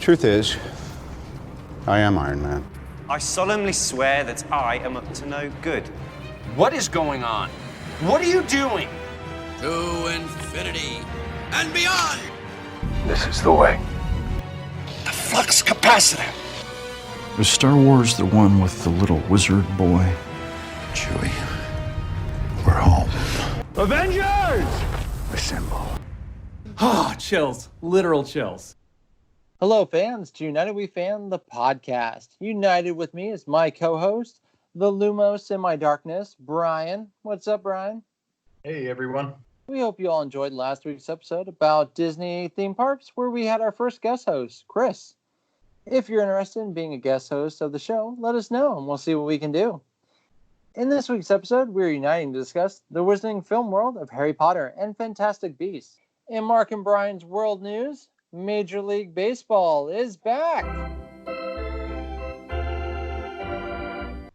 Truth is, I am Iron Man. I solemnly swear that I am up to no good. What is going on? What are you doing? To infinity and beyond! This is the way. The flux capacitor. Is Star Wars the one with the little wizard boy? Chewie, we're home. Avengers! Assemble. Ah, chills. Literal chills. Hello, fans, to United We Fan, the podcast. United with me is my co-host, the Lumos in my darkness, Bryan. What's up, Bryan? Hey, everyone. We hope you all enjoyed last week's episode about Disney theme parks, where we had our first guest host, Chris. If you're interested in being a guest host of the show, let us know, and we'll see what we can do. In this week's episode, we're uniting to discuss the wizarding film world of Harry Potter and Fantastic Beasts. In Mark and Bryan's world news, Major League Baseball is back.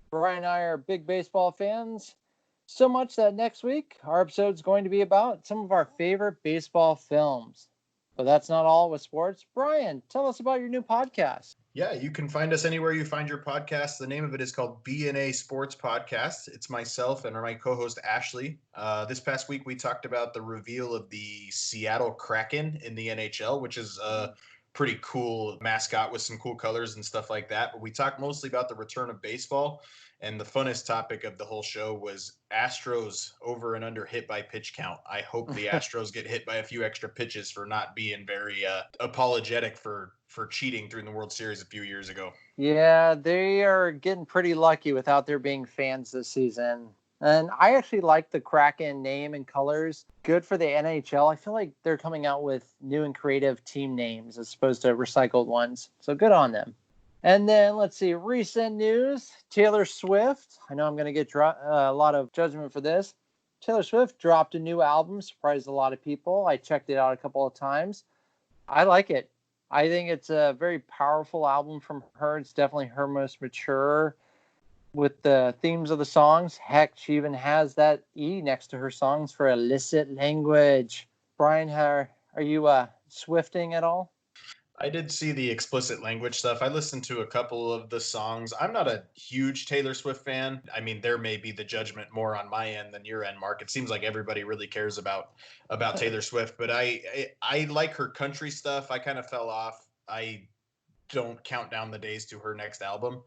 Bryan and I are big baseball fans, so much that next week our episode is going to be about some of our favorite baseball films. But that's not all with sports. Bryan, tell us about your new podcast. Yeah, you can find us anywhere you find your podcast. The name of it is called B&A Sports Podcast. It's myself and my co-host Ashley. This past week we talked about the reveal of the Seattle Kraken in the NHL, which is a pretty cool mascot with some cool colors and stuff like that. But we talked mostly about the return of baseball. And the funnest topic of the whole show was Astros over and under hit by pitch count. I hope the Astros get hit by a few extra pitches for not being very apologetic for cheating during the World Series a few years ago. Yeah, they are getting pretty lucky without there being fans this season. And I actually like the Kraken name and colors. Good for the NHL. I feel like they're coming out with new and creative team names as opposed to recycled ones. So good on them. And then, let's see, recent news, Taylor Swift. I know I'm going to get a lot of judgment for this. Taylor Swift dropped a new album, surprised a lot of people. I checked it out a couple of times. I like it. I think it's a very powerful album from her. It's definitely her most mature with the themes of the songs. Heck, she even has that E next to her songs for illicit language. Bryan, are you Swifting at all? I did see the explicit language stuff. I listened to a couple of the songs. I'm not a huge Taylor Swift fan. I mean, there may be the judgment more on my end than your end, Mark. It seems like everybody really cares about Taylor Swift, but I like her country stuff. I kind of fell off. I don't count down the days to her next album,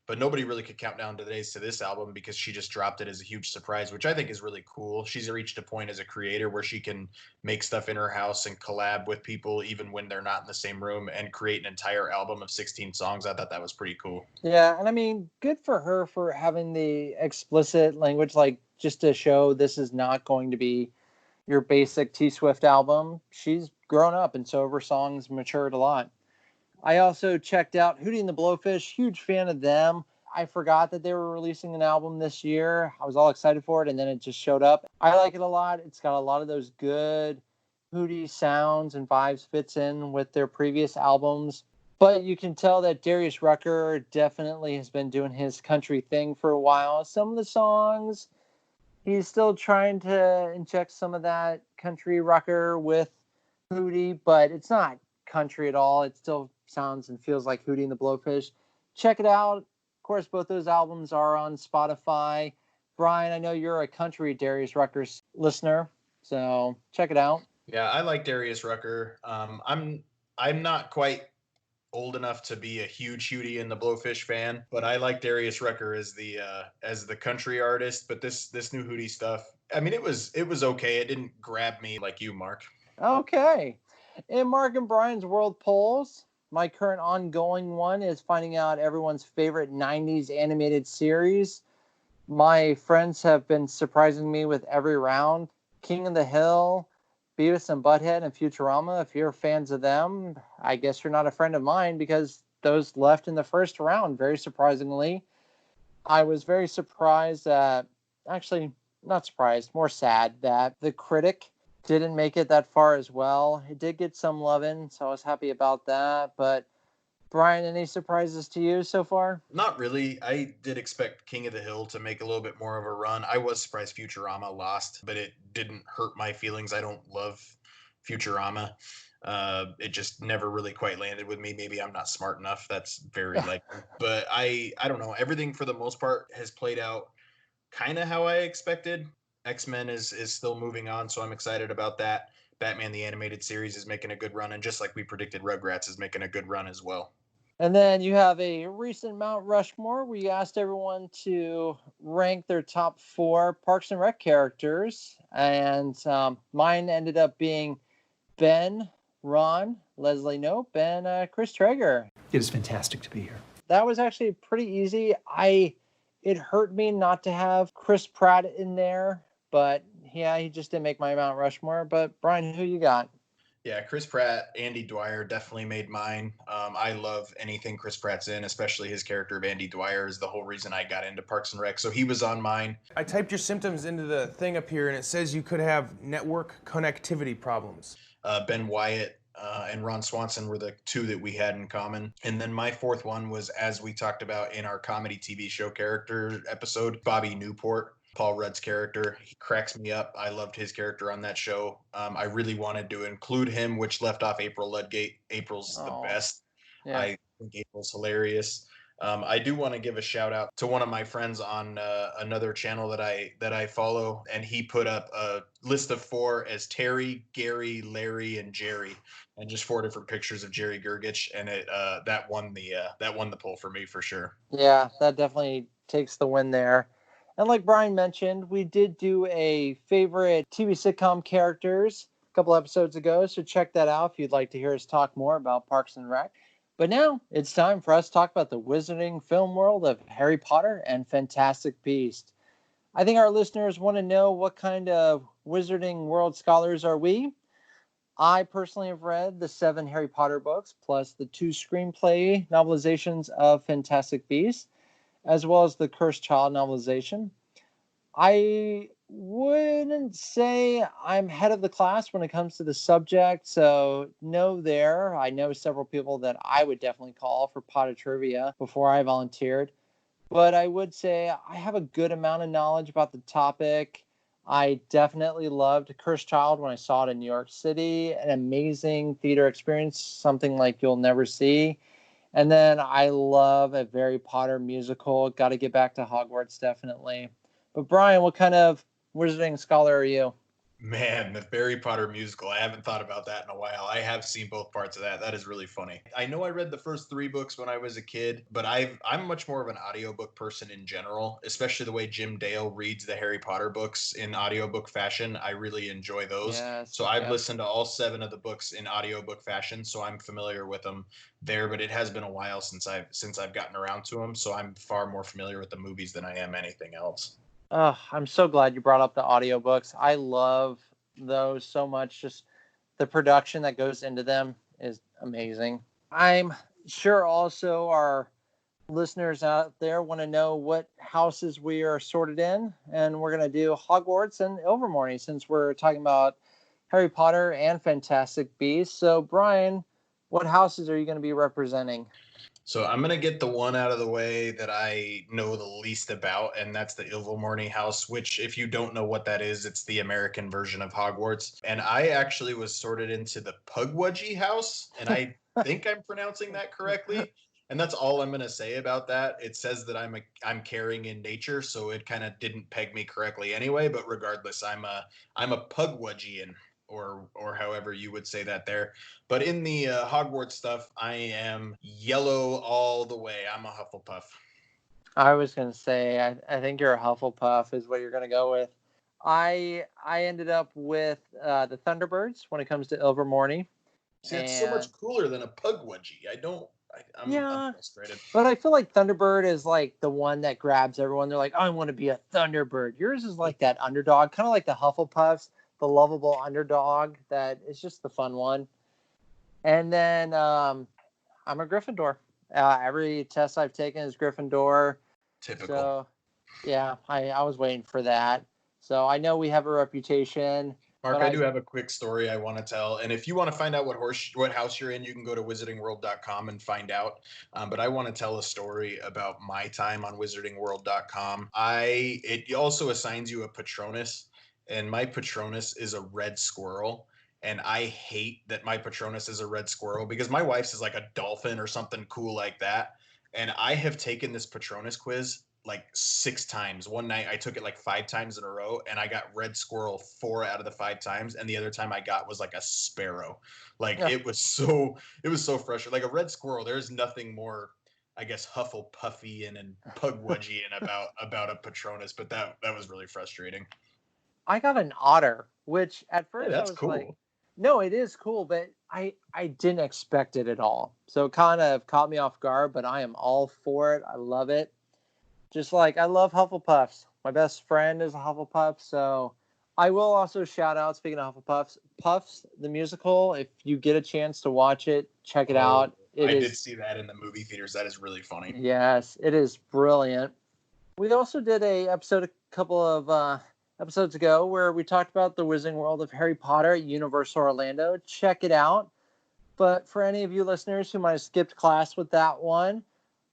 but nobody really could count down the days to this album because she just dropped it as a huge surprise, which I think is really cool. She's reached a point as a creator where she can make stuff in her house and collab with people even when they're not in the same room and create an entire album of 16 songs. I thought that was pretty cool. Yeah, and I mean, good for her for having the explicit language, like just to show this is not going to be your basic T Swift album. She's grown up, and so have her songs matured a lot. I also checked out Hootie and the Blowfish, huge fan of them. I forgot that they were releasing an album this year. I was all excited for it, and then it just showed up. I like it a lot. It's got a lot of those good Hootie sounds and vibes, fits in with their previous albums. But you can tell that Darius Rucker definitely has been doing his country thing for a while. Some of the songs, he's still trying to inject some of that country Rucker with Hootie, but it's not country at all. It still sounds and feels like Hootie and the Blowfish. Check it out. Of course, both those albums are on Spotify. Bryan, I know you're a country Darius Rucker's listener, so check it out. Yeah, I like Darius Rucker. I'm not quite old enough to be a huge Hootie and the Blowfish fan, but I like Darius Rucker as the country artist. But this new Hootie stuff, I mean, it was okay. It didn't grab me like you, Mark. Okay. In Mark and Bryan's World Polls, my current ongoing one is finding out everyone's favorite 90s animated series. My friends have been surprising me with every round. King of the Hill, Beavis and Butthead, and Futurama. If you're fans of them, I guess you're not a friend of mine because those left in the first round, very surprisingly. I was very surprised that, actually, not surprised, more sad that The Critic didn't make it that far as well. It did get some loving, so I was happy about that. But Bryan, any surprises to you so far? Not really. I did expect King of the Hill to make a little bit more of a run. I was surprised Futurama lost, but it didn't hurt my feelings. I don't love Futurama. It just never really quite landed with me. Maybe I'm not smart enough. That's very likely. But I don't know. Everything for the most part has played out kind of how I expected. X-Men is still moving on, so I'm excited about that. Batman the Animated Series is making a good run, and just like we predicted, Rugrats is making a good run as well. And then you have a recent Mount Rushmore where you asked everyone to rank their top 4 Parks and Rec characters. And mine ended up being Ben, Ron, Leslie Knope, and Chris Traeger. It is fantastic to be here. That was actually pretty easy. It hurt me not to have Chris Pratt in there, but yeah, he just didn't make my Mount Rushmore. But Brian, who you got? Yeah, Chris Pratt, Andy Dwyer definitely made mine. I love anything Chris Pratt's in, especially his character of Andy Dwyer is the whole reason I got into Parks and Rec. So he was on mine. I typed your symptoms into the thing up here, and it says you could have network connectivity problems. Ben Wyatt and Ron Swanson were the 2 that we had in common. And then my 4th one was, as we talked about in our comedy TV show character episode, Bobby Newport. Paul Rudd's character. He cracks me up. I loved his character on that show. I really wanted to include him, which left off April Ludgate. April's the best. Yeah. I think April's hilarious. I do want to give a shout out to one of my friends on another channel that I follow, and he put up a list of 4 as Terry, Gary, Larry, and Jerry, and just 4 different pictures of Jerry Gergich, and it that won the poll for me for sure. Yeah, that definitely takes the win there. And like Brian mentioned, we did do a favorite TV sitcom characters a couple episodes ago, so check that out if you'd like to hear us talk more about Parks and Rec. But now it's time for us to talk about the wizarding film world of Harry Potter and Fantastic Beasts. I think our listeners want to know what kind of wizarding world scholars are we. I personally have read the 7 Harry Potter books, plus the 2 screenplay novelizations of Fantastic Beasts, as well as the Cursed Child novelization. I wouldn't say I'm head of the class when it comes to the subject, so no there. I know several people that I would definitely call for Potter trivia before I volunteered, but I would say I have a good amount of knowledge about the topic. I definitely loved Cursed Child when I saw it in New York City, an amazing theater experience, something like you'll never see. And then I love a Harry Potter musical. Got to get back to Hogwarts, definitely. But Brian, what kind of wizarding scholar are you? Man, the Harry Potter musical. I haven't thought about that in a while. I have seen both parts of that. That is really funny. I know I read the first 3 books when I was a kid, but I'm much more of an audiobook person in general, especially the way Jim Dale reads the Harry Potter books in audiobook fashion. I really enjoy those. Yes, so I've yep. listened to all 7 of the books in audiobook fashion, so I'm familiar with them there, but it has been a while since I've gotten around to them, so I'm far more familiar with the movies than I am anything else. Oh, I'm so glad you brought up the audiobooks. I love those so much. Just the production that goes into them is amazing. I'm sure also our listeners out there want to know what houses we are sorted in, and we're going to do Hogwarts and Ilvermorny since we're talking about Harry Potter and Fantastic Beasts. So, Brian, what houses are you going to be representing? So I'm going to get the one out of the way that I know the least about, and that's the Ilvermorny house, which if you don't know what that is, it's the American version of Hogwarts. And I actually was sorted into the Pugwudgie house, and I think I'm pronouncing that correctly. And that's all I'm going to say about that. It says that I'm caring in nature, so it kind of didn't peg me correctly anyway, but regardless, I'm a Pugwudgian. Or however you would say that there. But in the Hogwarts stuff, I am yellow all the way. I'm a Hufflepuff. I was going to say, I think you're a Hufflepuff is what you're going to go with. I ended up with the Thunderbirds when it comes to Ilvermorny. See, it's so much cooler than a Pugwudgie. I'm frustrated. But I feel like Thunderbird is like the one that grabs everyone. They're like, I want to be a Thunderbird. Yours is like that underdog, kind of like the Hufflepuffs, the lovable underdog that is just the fun one. And then I'm a Gryffindor. Every test I've taken is Gryffindor. Typical. So, yeah, I was waiting for that. So I know we have a reputation. Mark, I do have a quick story I want to tell. And if you want to find out what house you're in, you can go to wizardingworld.com and find out. But I want to tell a story about my time on wizardingworld.com. It also assigns you a Patronus. And my Patronus is a red squirrel. and I hate that my Patronus is a red squirrel because my wife's is like a dolphin or something cool like that. And I have taken this Patronus quiz like 6 times. One night I took it like 5 times in a row and I got red squirrel 4 out of the 5 times. And the other time I got was like a sparrow. Like it was so frustrating. Like a red squirrel, there's nothing more, I guess, Hufflepuffy and Pugwudgy and about a Patronus, but that was really frustrating. I got an otter, which at Hey, first I that's was like, cool. no, it is cool, but I didn't expect it at all. So it kind of caught me off guard, but I am all for it. I love it. Just like I love Hufflepuffs. My best friend is a Hufflepuff, so I will also shout out, speaking of Hufflepuffs, Puffs the musical. If you get a chance to watch it, check it Oh, out. It I did is, see that in the movie theaters. That is really funny. yes, it is brilliant. We also did a episode a couple of episodes ago where we talked about the Wizarding World of Harry Potter at Universal Orlando. Check it out. But for any of you listeners who might have skipped class with that one,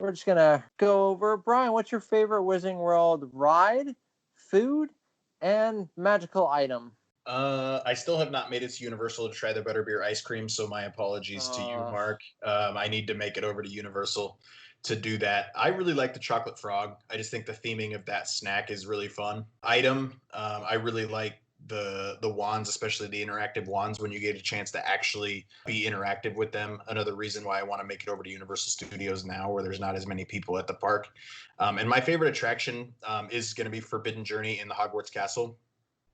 we're just gonna go over. Bryan, what's your favorite Wizarding World ride, food, and magical item? I still have not made it to Universal to try the butterbeer ice cream, so my apologies to you, Uh, Mark. I need to make it over to Universal to do that. I really like the chocolate frog. I just think the theming of that snack is really fun. Item, I really like the wands, especially the interactive wands when you get a chance to actually be interactive with them. Another reason why I want to make it over to Universal Studios now, where there's not as many people at the park. And my favorite attraction is going to be Forbidden Journey in the Hogwarts Castle.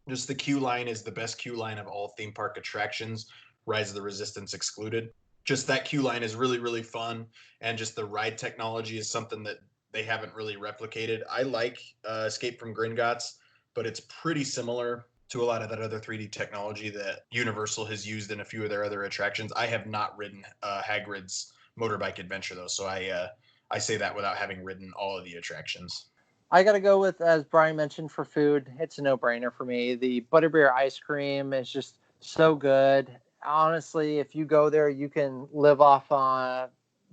Just the queue line is the best queue line of all theme park attractions, Rise of the Resistance excluded. Just that queue line is really, really fun. And just the ride technology is something that they haven't really replicated. I like Escape from Gringotts, but it's pretty similar to a lot of that other 3D technology that Universal has used in a few of their other attractions. I have not ridden Hagrid's motorbike adventure though, so I say that without having ridden all of the attractions. I gotta go with, as Bryan mentioned, for food. It's a no-brainer for me. The butterbeer ice cream is just so good. Honestly, if you go there, you can live off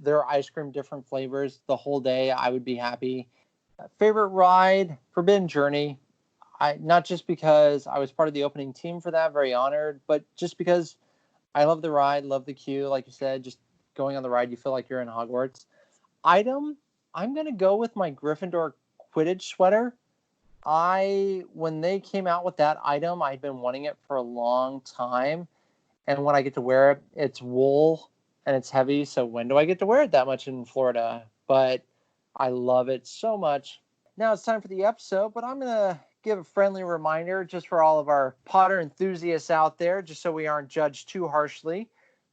their ice cream, different flavors the whole day. I would be happy. Favorite ride, Forbidden Journey. I not just because I was part of the opening team for that, very honored, but just because I love the ride, love the queue. Like you said, just going on the ride, you feel like you're in Hogwarts. Item, I'm gonna go with my Gryffindor Quidditch sweater. When they came out with that item, I'd been wanting it for a long time, and when I get to wear it, it's wool and it's heavy. So when do I get to wear it that much in Florida? But I love it so much. Now it's time for the episode, but I'm gonna give a friendly reminder just for all of our Potter enthusiasts out there, just so we aren't judged too harshly.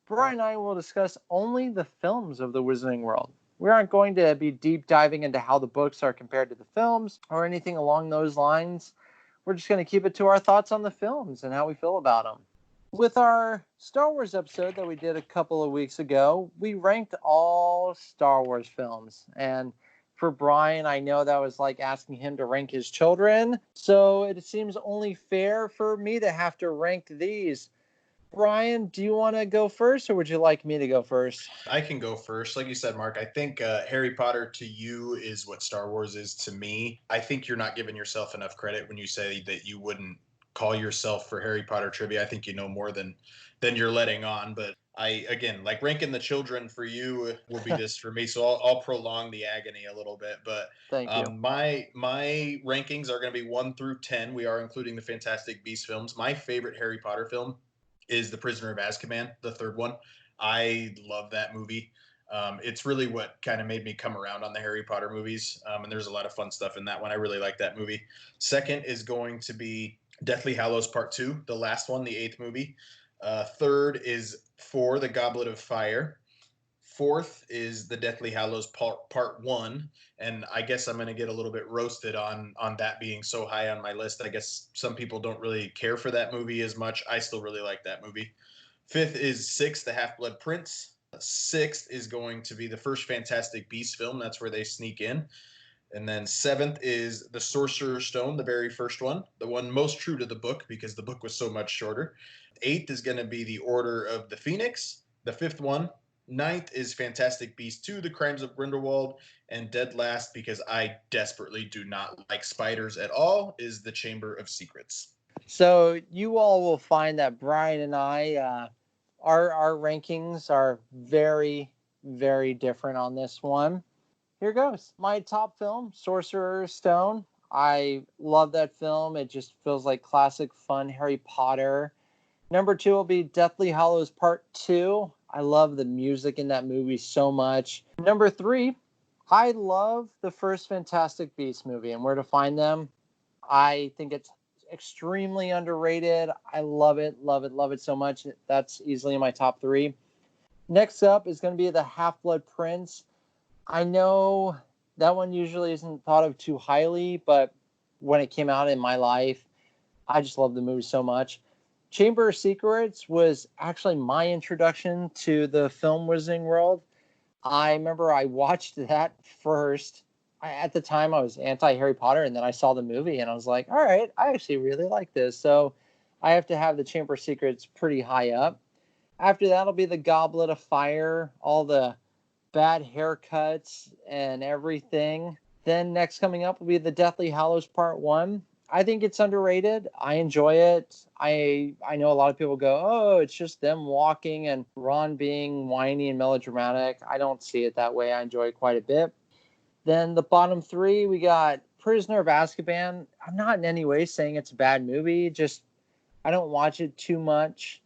Bryan and I will discuss only the films of the Wizarding World. We aren't going to be deep diving into how the books are compared to the films or anything along those lines. We're just going to keep it to our thoughts on the films and how we feel about them. With our Star Wars episode that we did a couple of weeks ago, we ranked all Star Wars films. And for Bryan, I know that was like asking him to rank his children. So it seems only fair for me to have to rank these. Bryan, do you want to go first or would you like me to go first? I can go first. Like you said, Mark, I think Harry Potter to you is what Star Wars is to me. I think you're not giving yourself enough credit when you say that you wouldn't call yourself for Harry Potter trivia. I think you know more than you're letting on. But I again like ranking the children for you will be this for me. So I'll prolong the agony a little bit. But Thank you. my rankings are going to be 1 through 10. We are including the Fantastic Beasts films. My favorite Harry Potter film is The Prisoner of Azkaban, the third one. I love that movie. It's really what kind of made me come around on the Harry Potter movies. And there's a lot of fun stuff in that one. I really like that movie. Second is going to be Deathly Hallows Part 2, the last one, the eighth movie. Third is 4, The Goblet of Fire. Fourth is the Deathly Hallows Part 1, and I guess I'm going to get a little bit roasted on that being so high on my list. I guess some people don't really care for that movie as much. I still really like that movie. Fifth is 6, The Half-Blood Prince. Sixth is going to be the first Fantastic Beasts film. That's where they sneak in. And then seventh is The Sorcerer's Stone, the very first one, the one most true to the book because the book was so much shorter. Eighth is going to be The Order of the Phoenix, the fifth one. Ninth is Fantastic Beasts 2, The Crimes of Grindelwald. And dead last, because I desperately do not like spiders at all, is The Chamber of Secrets. So you all will find that Brian and I, our rankings are very, very different on this one. Here goes. My top film, Sorcerer's Stone. I love that film. It just feels like classic fun Harry Potter. Number 2 will be Deathly Hallows Part 2. I love the music in that movie so much. Number 3, I love the first Fantastic Beasts movie and Where to Find Them. I think it's extremely underrated. I love it, love it, love it so much. That's easily in my top 3. Next up is going to be The Half-Blood Prince. I know that one usually isn't thought of too highly, but when it came out in my life, I just love the movie so much. Chamber of Secrets was actually my introduction to the film Wizarding World. I remember I watched that first. At the time, I was anti-Harry Potter, and then I saw the movie, and I was like, all right, I actually really like this. So I have to have the Chamber of Secrets pretty high up. After that will be the Goblet of Fire, all the bad haircuts and everything. Then next coming up will be the Deathly Hallows Part 1. I think it's underrated. I enjoy it. I know a lot of people go, oh, it's just them walking and Ron being whiny and melodramatic. I don't see it that way. I enjoy it quite a bit. Then the bottom 3, we got Prisoner of Azkaban. I'm not in any way saying it's a bad movie. Just I don't watch it too much.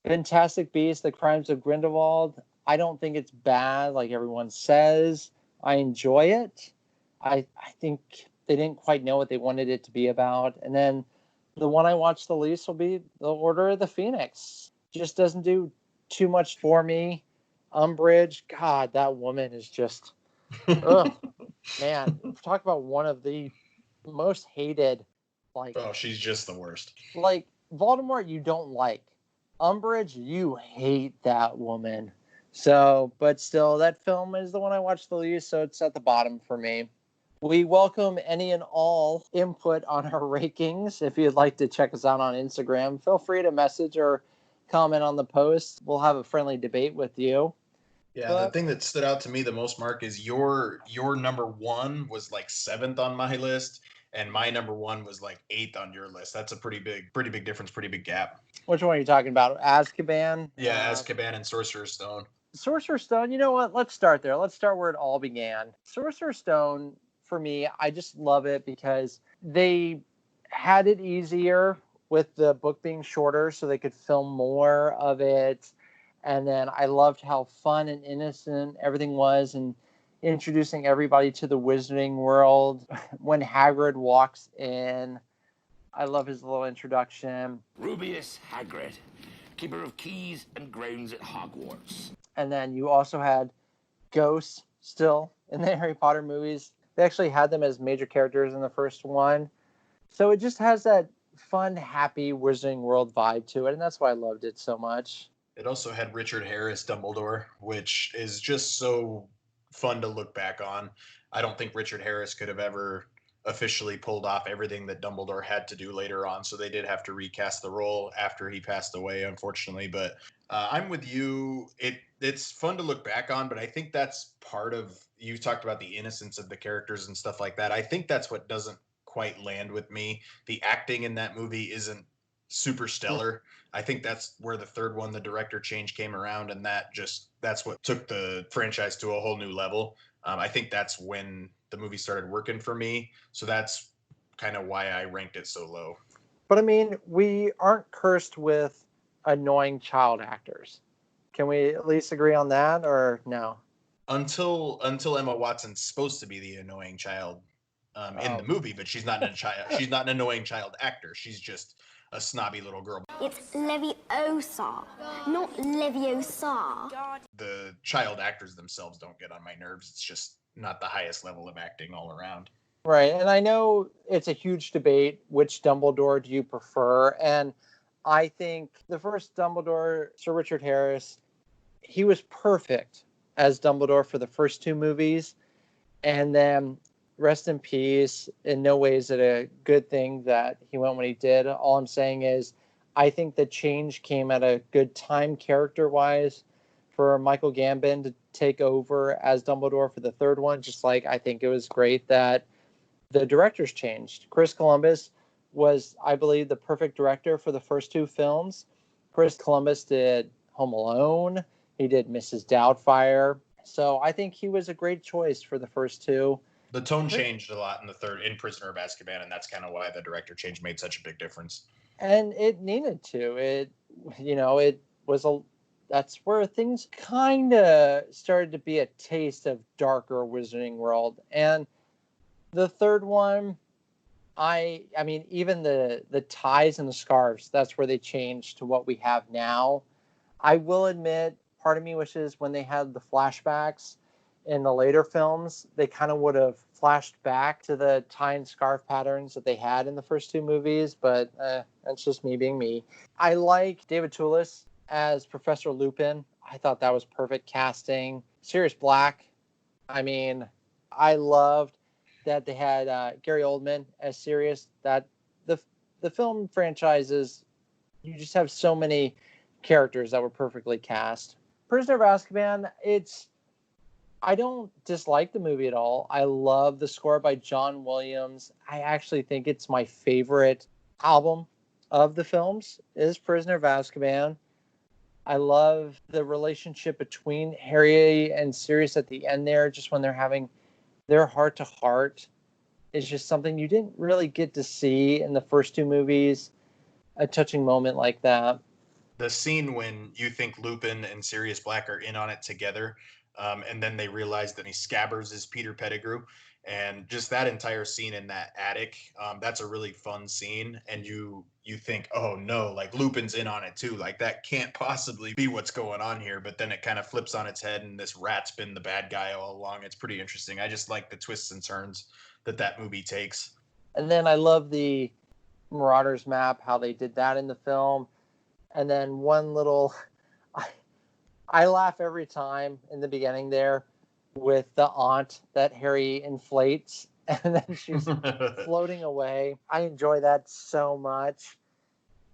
Fantastic Beasts, The Crimes of Grindelwald. I don't think it's bad like everyone says. I enjoy it. I think they didn't quite know what they wanted it to be about. And then the one I watched the least will be The Order of the Phoenix. Just doesn't do too much for me. Umbridge, God, that woman is just, ugh, man. Talk about one of the most hated, like, Oh, she's just the worst. like Voldemort you don't like. Umbridge, you hate that woman. So, but still, that film is the one I watched the least, so it's at the bottom for me. We welcome any and all input on our rankings. If you'd like to check us out on Instagram, feel free to message or comment on the post. We'll have a friendly debate with you. Yeah, the thing that stood out to me the most, Mark, is your number 1 was like 7th on my list, and my number 1 was like 8th on your list. That's a pretty big difference, pretty big gap. Which one are you talking about? Azkaban? Yeah, Azkaban and Sorcerer's Stone. Sorcerer's Stone, you know what? Let's start there. Let's start where it all began. Sorcerer's Stone, for me, I just love it because they had it easier with the book being shorter so they could film more of it. And then I loved how fun and innocent everything was and introducing everybody to the Wizarding World. When Hagrid walks in, I love his little introduction. Rubius Hagrid, keeper of keys and grounds at Hogwarts. And then you also had ghosts still in the Harry Potter movies. They actually had them as major characters in the first one. So it just has that fun, happy Wizarding World vibe to it. And that's why I loved it so much. It also had Richard Harris Dumbledore, which is just so fun to look back on. I don't think Richard Harris could have ever officially pulled off everything that Dumbledore had to do later on. So they did have to recast the role after he passed away, unfortunately. But I'm with you. It's fun to look back on, but I think that's part of, you talked about the innocence of the characters and stuff like that. I think that's what doesn't quite land with me. The acting in that movie isn't super stellar. I think that's where the third one, the director change came around, and that's what took the franchise to a whole new level. I think that's when the movie started working for me. So that's kind of why I ranked it so low. But I mean, we aren't cursed with annoying child actors. Can we at least agree on that, or no? Until Emma Watson's supposed to be the annoying child in the movie, but she's not she's not an annoying child actor. She's just a snobby little girl. It's Leviosa, not Leviosa. The child actors themselves don't get on my nerves. It's just not the highest level of acting all around. Right, and I know it's a huge debate, which Dumbledore do you prefer? And I think the first Dumbledore, Sir Richard Harris, he was perfect as Dumbledore for the first 2 movies. And then rest in peace. In no way is it a good thing that he went when he did. All I'm saying is I think the change came at a good time character-wise for Michael Gambon to take over as Dumbledore for the third one. Just like I think it was great that the directors changed. Chris Columbus was, I believe, the perfect director for the first two films. Chris Columbus did Home Alone. He did Mrs. Doubtfire. So I think he was a great choice for the first two. The tone changed a lot in the third, in Prisoner of Azkaban, and that's kind of why the director change made such a big difference. And it needed to. It was that's where things kind of started to be a taste of darker Wizarding World. And the third one, I mean, even the ties and the scarves, that's where they changed to what we have now. I will admit, part of me wishes when they had the flashbacks in the later films, they kind of would have flashed back to the tie and scarf patterns that they had in the first two movies, but that's just me being me. I like David Toulis as Professor Lupin. I thought that was perfect casting. Sirius Black, I mean, I loved that they had Gary Oldman as Sirius. That the film franchises, you just have so many characters that were perfectly cast. Prisoner of Azkaban, I don't dislike the movie at all. I love the score by John Williams. I actually think it's my favorite album of the films is Prisoner of Azkaban. I love the relationship between Harry and Sirius at the end there, just when they're having their heart to heart. Is just something you didn't really get to see in the first two movies. A touching moment like that. The scene when you think Lupin and Sirius Black are in on it together, and then they realize that he Scabbers is Peter Pettigrew, and just that entire scene in that attic, that's a really fun scene. And you think, oh no, like Lupin's in on it too, like that can't possibly be what's going on here. But then it kind of flips on its head, and this rat's been the bad guy all along. It's pretty interesting. I just like the twists and turns that movie takes. And then I love the Marauders map, how they did that in the film. And then one little, I laugh every time in the beginning there with the aunt that Harry inflates and then she's floating away. I enjoy that so much.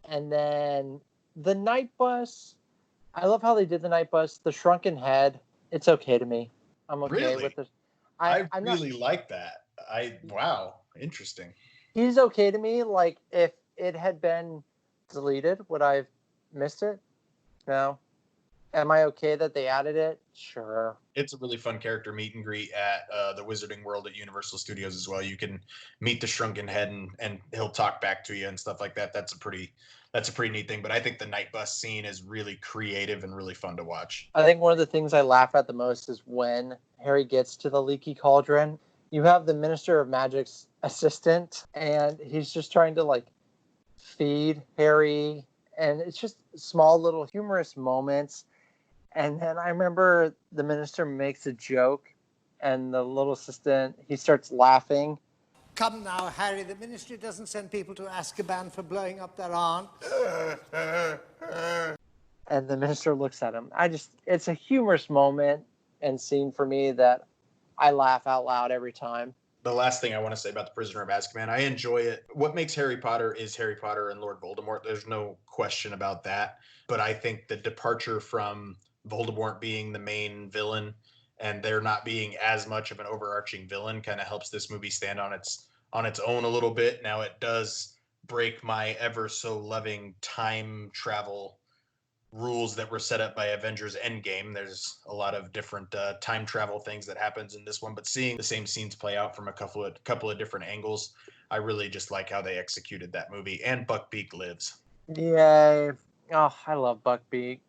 And then the night bus, I love how they did the night bus. The shrunken head, it's okay to me. I'm okay Really? with it. I I'm really not, like that. Wow, interesting. he's okay to me. Like if it had been deleted, would I have missed it? No. Am I okay that they added it? Sure. It's a really fun character meet and greet at the Wizarding World at Universal Studios as well. You can meet the Shrunken Head, and he'll talk back to you and stuff like that. That's a pretty neat thing. But I think the night bus scene is really creative and really fun to watch. I think one of the things I laugh at the most is when Harry gets to the leaky cauldron. You have the Minister of Magic's assistant, and he's just trying to like feed Harry, and it's just small little humorous moments. And then I remember the minister makes a joke, and the little assistant, he starts laughing. Come now, Harry, the ministry doesn't send people to Azkaban for blowing up their aunt. And the minister looks at him. It's a humorous moment and scene for me that I laugh out loud every time. The last thing I want to say about The Prisoner of Azkaban, I enjoy it. What makes Harry Potter is Harry Potter and Lord Voldemort. There's no question about that. But I think the departure from Voldemort being the main villain and there not being as much of an overarching villain kind of helps this movie stand on its own a little bit. Now it does break my ever so loving time travel rules that were set up by Avengers Endgame. There's a lot of different time travel things that happens in this one, but seeing the same scenes play out from a couple of different angles, I really just like how they executed that movie. And Buckbeak lives. Yay. Oh, I love Buckbeak.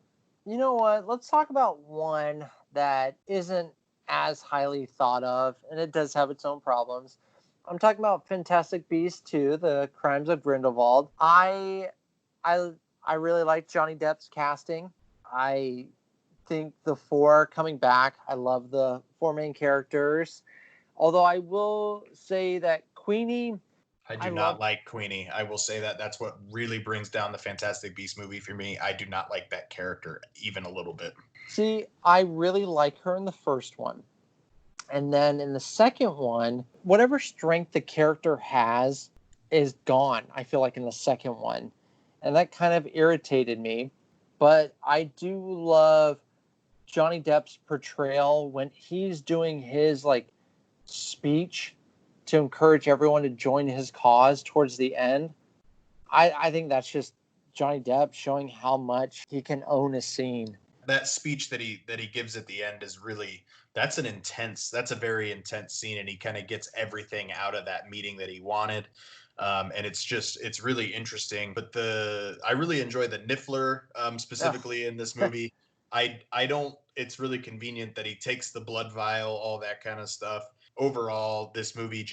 You know what? Let's talk about one that isn't as highly thought of, and it does have its own problems. I'm talking about Fantastic Beasts 2, The Crimes of Grindelwald. I really like Johnny Depp's casting. I think the four coming back, I love the four main characters. Although I will say that Queenie... I do not like Queenie. I will say that that's what really brings down the Fantastic Beasts movie for me. I do not like that character even a little bit. See, I really like her in the first one. And then in the second one, whatever strength the character has is gone, I feel like, in the second one. And that kind of irritated me. But I do love Johnny Depp's portrayal when he's doing his like speech to encourage everyone to join his cause towards the end. I think that's just Johnny Depp showing how much he can own a scene. That speech that he gives at the end is really, that's a very intense scene, and he kind of gets everything out of that meeting that he wanted. And it's really interesting. But I really enjoy the Niffler specifically in this movie. I don't, it's really convenient that he takes the blood vial, all that kind of stuff. Overall, this movie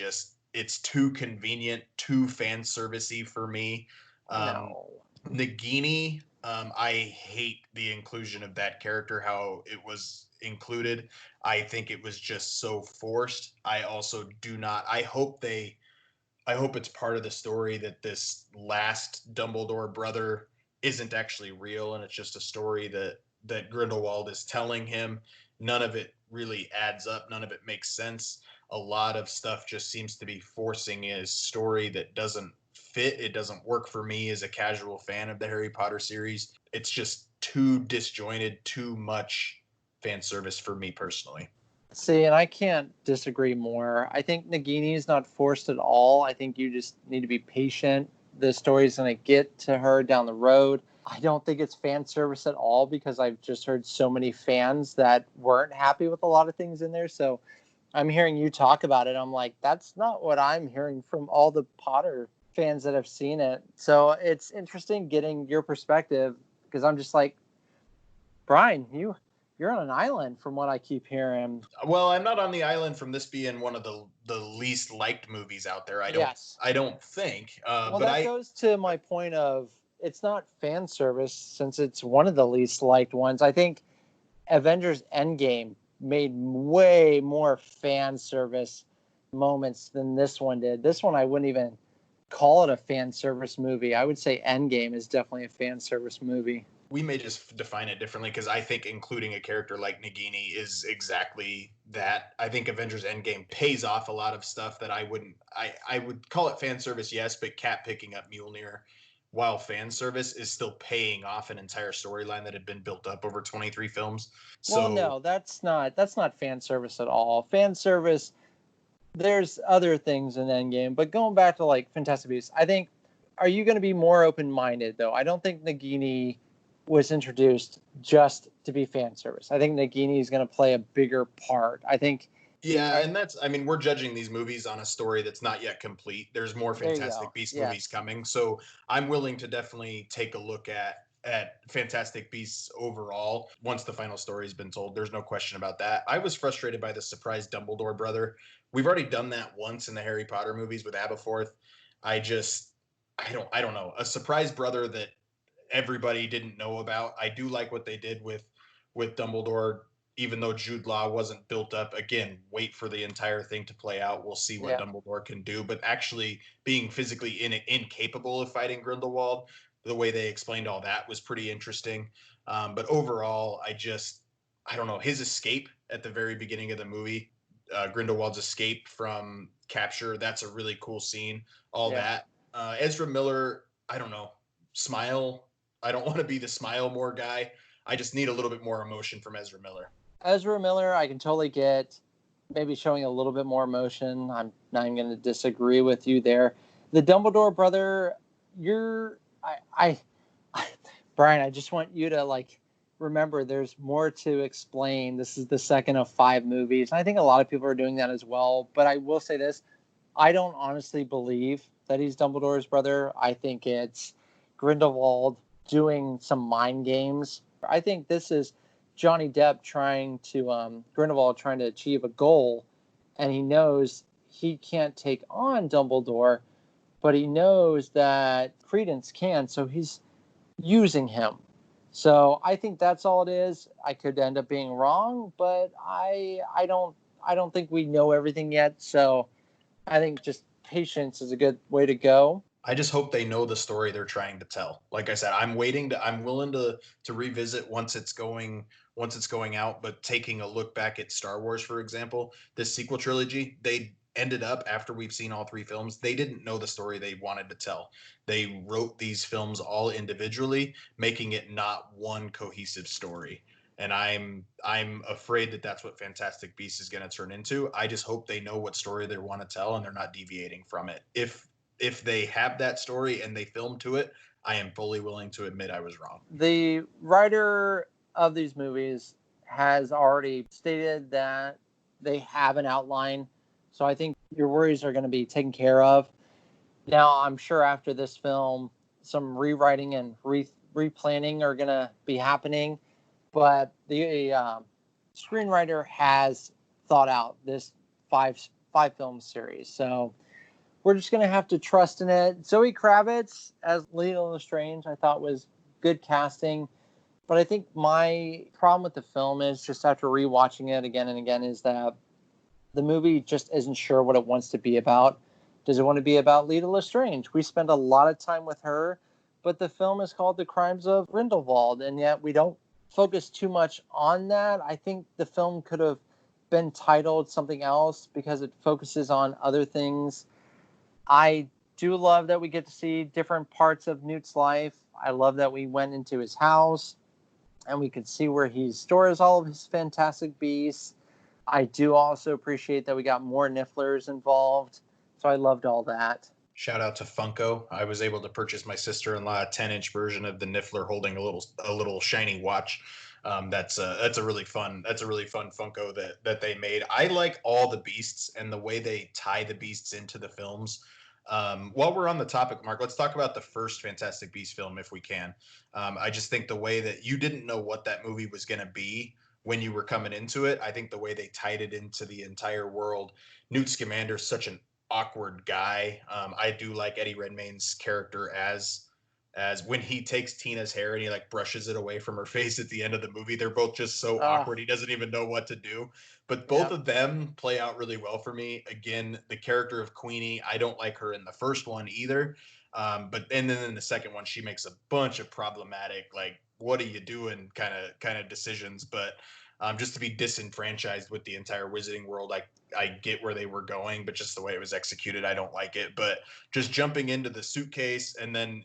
it's too convenient, too fan servicey for me. No. Nagini, I hate the inclusion of that character, how it was included. I think it was just so forced. I also do not, I hope it's part of the story that this last Dumbledore brother isn't actually real, and it's just a story that Grindelwald is telling him. None of it really adds up. None of it makes sense. A lot of stuff just seems to be forcing his story that doesn't fit. It doesn't work for me as a casual fan of the Harry Potter series. It's just too disjointed, too much fan service for me personally. See, and I can't disagree more. I think Nagini is not forced at all. I think you just need to be patient. The story's going to get to her down the road. I don't think it's fan service at all because I've just heard so many fans that weren't happy with a lot of things in there. So I'm hearing you talk about it. I'm like, that's not what I'm hearing from all the Potter fans that have seen it. So it's interesting getting your perspective because I'm just like, Bryan, you're on an island from what I keep hearing. Well, I'm not on the island from this being one of the least liked movies out there. I don't think. Well, but that goes to my point of it's not fan service since it's one of the least liked ones. I think Avengers Endgame made way more fan service moments than this one did. This one I wouldn't even call it a fan service movie. I would say Endgame is definitely a fan service movie. We may just define it differently because I think including a character like Nagini is exactly that. I think Avengers Endgame pays off a lot of stuff that I would call it fan service, yes, but Cat picking up Mjolnir, while fan service, is still paying off an entire storyline that had been built up over 23 films. So, well, no, that's not fan service at all. Fan service, there's other things in Endgame, but going back to like Fantastic Beasts, I think, are you going to be more open-minded though? I don't think Nagini was introduced just to be fan service. I think Nagini is going to play a bigger part. I think. Yeah, and we're judging these movies on a story that's not yet complete. There's more Fantastic Beasts movies coming, so I'm willing to definitely take a look at Fantastic Beasts overall once the final story's been told. There's no question about that. I was frustrated by the surprise Dumbledore brother. We've already done that once in the Harry Potter movies with Aberforth. I don't know. A surprise brother that everybody didn't know about. I do like what they did with Dumbledore, even though Jude Law wasn't built up. Again, wait for the entire thing to play out. We'll see what Dumbledore can do. But actually being physically incapable of fighting Grindelwald, the way they explained all that was pretty interesting. But overall, I don't know, his escape at the very beginning of the movie, Grindelwald's escape from capture, that's a really cool scene. All that. Ezra Miller, I don't know, smile. I don't want to be the smile more guy. I just need a little bit more emotion from Ezra Miller. Ezra Miller, I can totally get maybe showing a little bit more emotion. I'm not even going to disagree with you there. The Dumbledore brother, Bryan, I just want you to like remember there's more to explain. This is the second of 5 movies. And I think a lot of people are doing that as well. But I will say this, I don't honestly believe that he's Dumbledore's brother. I think it's Grindelwald doing some mind games. I think this is Johnny Depp Grindelwald trying to achieve a goal, and he knows he can't take on Dumbledore, but he knows that Credence can, so he's using him. So I think that's all it is. I could end up being wrong, but I don't think we know everything yet. So I think just patience is a good way to go. I just hope they know the story they're trying to tell. Like I said, I'm willing to revisit once it's going out, but taking a look back at Star Wars, for example, this sequel trilogy, they ended up, after we've seen all 3 films, they didn't know the story they wanted to tell. They wrote these films all individually, making it not one cohesive story. and I'm afraid that that's what Fantastic Beasts is going to turn into. I just hope they know what story they want to tell and they're not deviating from it. If they have that story and they film to it, I am fully willing to admit I was wrong. The writer of these movies has already stated that they have an outline, so I think your worries are going to be taken care of. Now, I'm sure after this film, some rewriting and replanning are going to be happening, but the screenwriter has thought out this five film series, so we're just going to have to trust in it. Zoe Kravitz as Lilo Lestrange, I thought was good casting. But I think my problem with the film is, just after rewatching it again and again, is that the movie just isn't sure what it wants to be about. Does it want to be about Lita Lestrange? We spend a lot of time with her, but the film is called The Crimes of Grindelwald, and yet we don't focus too much on that. I think the film could have been titled something else because it focuses on other things. I do love that we get to see different parts of Newt's life. I love that we went into his house and we could see where he stores all of his fantastic beasts. I do also appreciate that we got more Nifflers involved. So I loved all that. Shout out to Funko. I was able to purchase my sister-in-law a 10-inch version of the Niffler holding a little shiny watch. That's a really fun Funko that they made. I like all the beasts and the way they tie the beasts into the films. While we're on the topic, Mark, let's talk about the first Fantastic Beasts film if we can. I just think the way that you didn't know what that movie was going to be when you were coming into it, I think the way they tied it into the entire world. Newt Scamander's such an awkward guy. I do like Eddie Redmayne's character as when he takes Tina's hair and he like brushes it away from her face at the end of the movie. They're both just so awkward. He doesn't even know what to do. But both of them play out really well for me. Again, the character of Queenie, I don't like her in the first one either. But and then in the second one, she makes a bunch of problematic, like, what are you doing kind of decisions. But just to be disenfranchised with the entire Wizarding world, I get where they were going, but just the way it was executed, I don't like it. But just jumping into the suitcase and then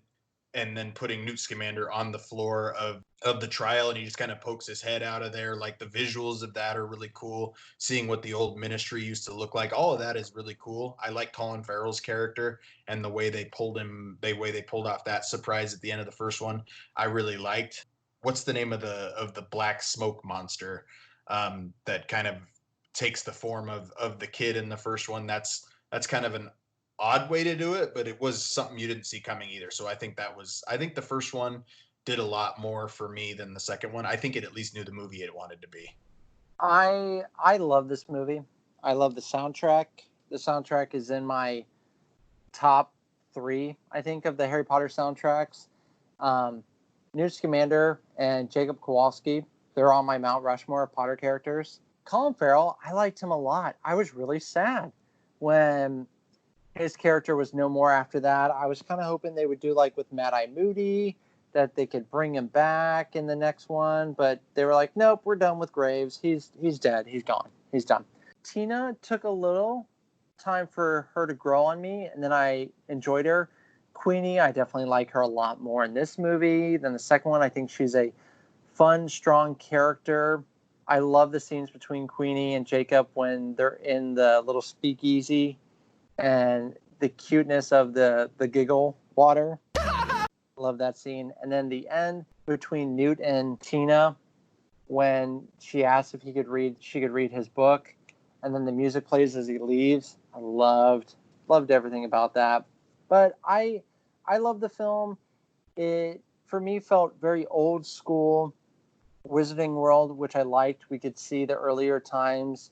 putting Newt Scamander on the floor of the trial, and he just kind of pokes his head out of there. Like, the visuals of that are really cool. Seeing what the old Ministry used to look like, all of that is really cool. I like Colin Farrell's character and the way they pulled off that surprise at the end of the first one. I really liked. What's the name of the black smoke monster that kind of takes the form of the kid in the first one? That's kind of an odd way to do it, but it was something you didn't see coming either. So I think the first one did a lot more for me than the second one. I think it at least knew the movie it wanted to be. I love this movie. I love the soundtrack. The soundtrack is in my top 3, I think, of the Harry Potter soundtracks. Newt Scamander and Jacob Kowalski, they're on my Mount Rushmore of Potter characters. Colin Farrell, I liked him a lot. I was really sad when his character was no more after that. I was kind of hoping they would do like with Mad Eye Moody, that they could bring him back in the next one, but they were like, nope, we're done with Graves. He's dead. He's gone. He's done. Tina took a little time for her to grow on me, and then I enjoyed her. Queenie, I definitely like her a lot more in this movie than the second one. I think she's a fun, strong character. I love the scenes between Queenie and Jacob when they're in the little speakeasy, and the cuteness of the giggle water. Love that scene. And then the end between Newt and Tina, when she asks if she could read his book, and then the music plays as he leaves. I loved everything about that. But I love the film. It, for me, felt very old school Wizarding World, which I liked. We could see the earlier times.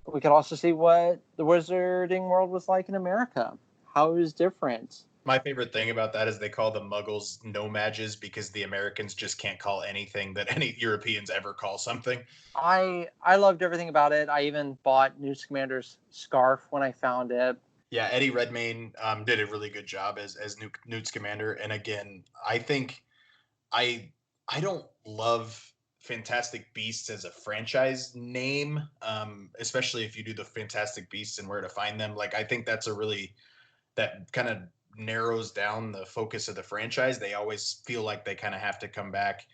We could also see what the Wizarding World was like in America, how it was different. My favorite thing about that is they call the Muggles no-mages because the Americans just can't call anything that any Europeans ever call something. I loved everything about it. I even bought Newt Scamander's scarf when I found it. Yeah, Eddie Redmayne did a really good job as Newt Scamander. And again, I think I don't love Fantastic Beasts as a franchise name, especially if you do the Fantastic Beasts and where to find them. Like, I think that kind of narrows down the focus of the franchise. They always feel like they kind of have to come back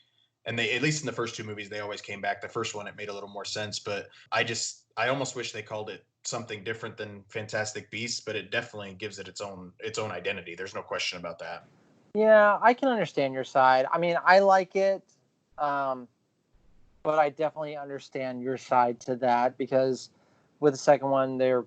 And they, at least in the first two movies, they always came back. The first one, it made a little more sense, but I almost wish they called it something different than Fantastic Beasts, but it definitely gives it its own identity. There's no question about that. Yeah, I can understand your side. I mean, I like it, but I definitely understand your side to that, because with the second one, there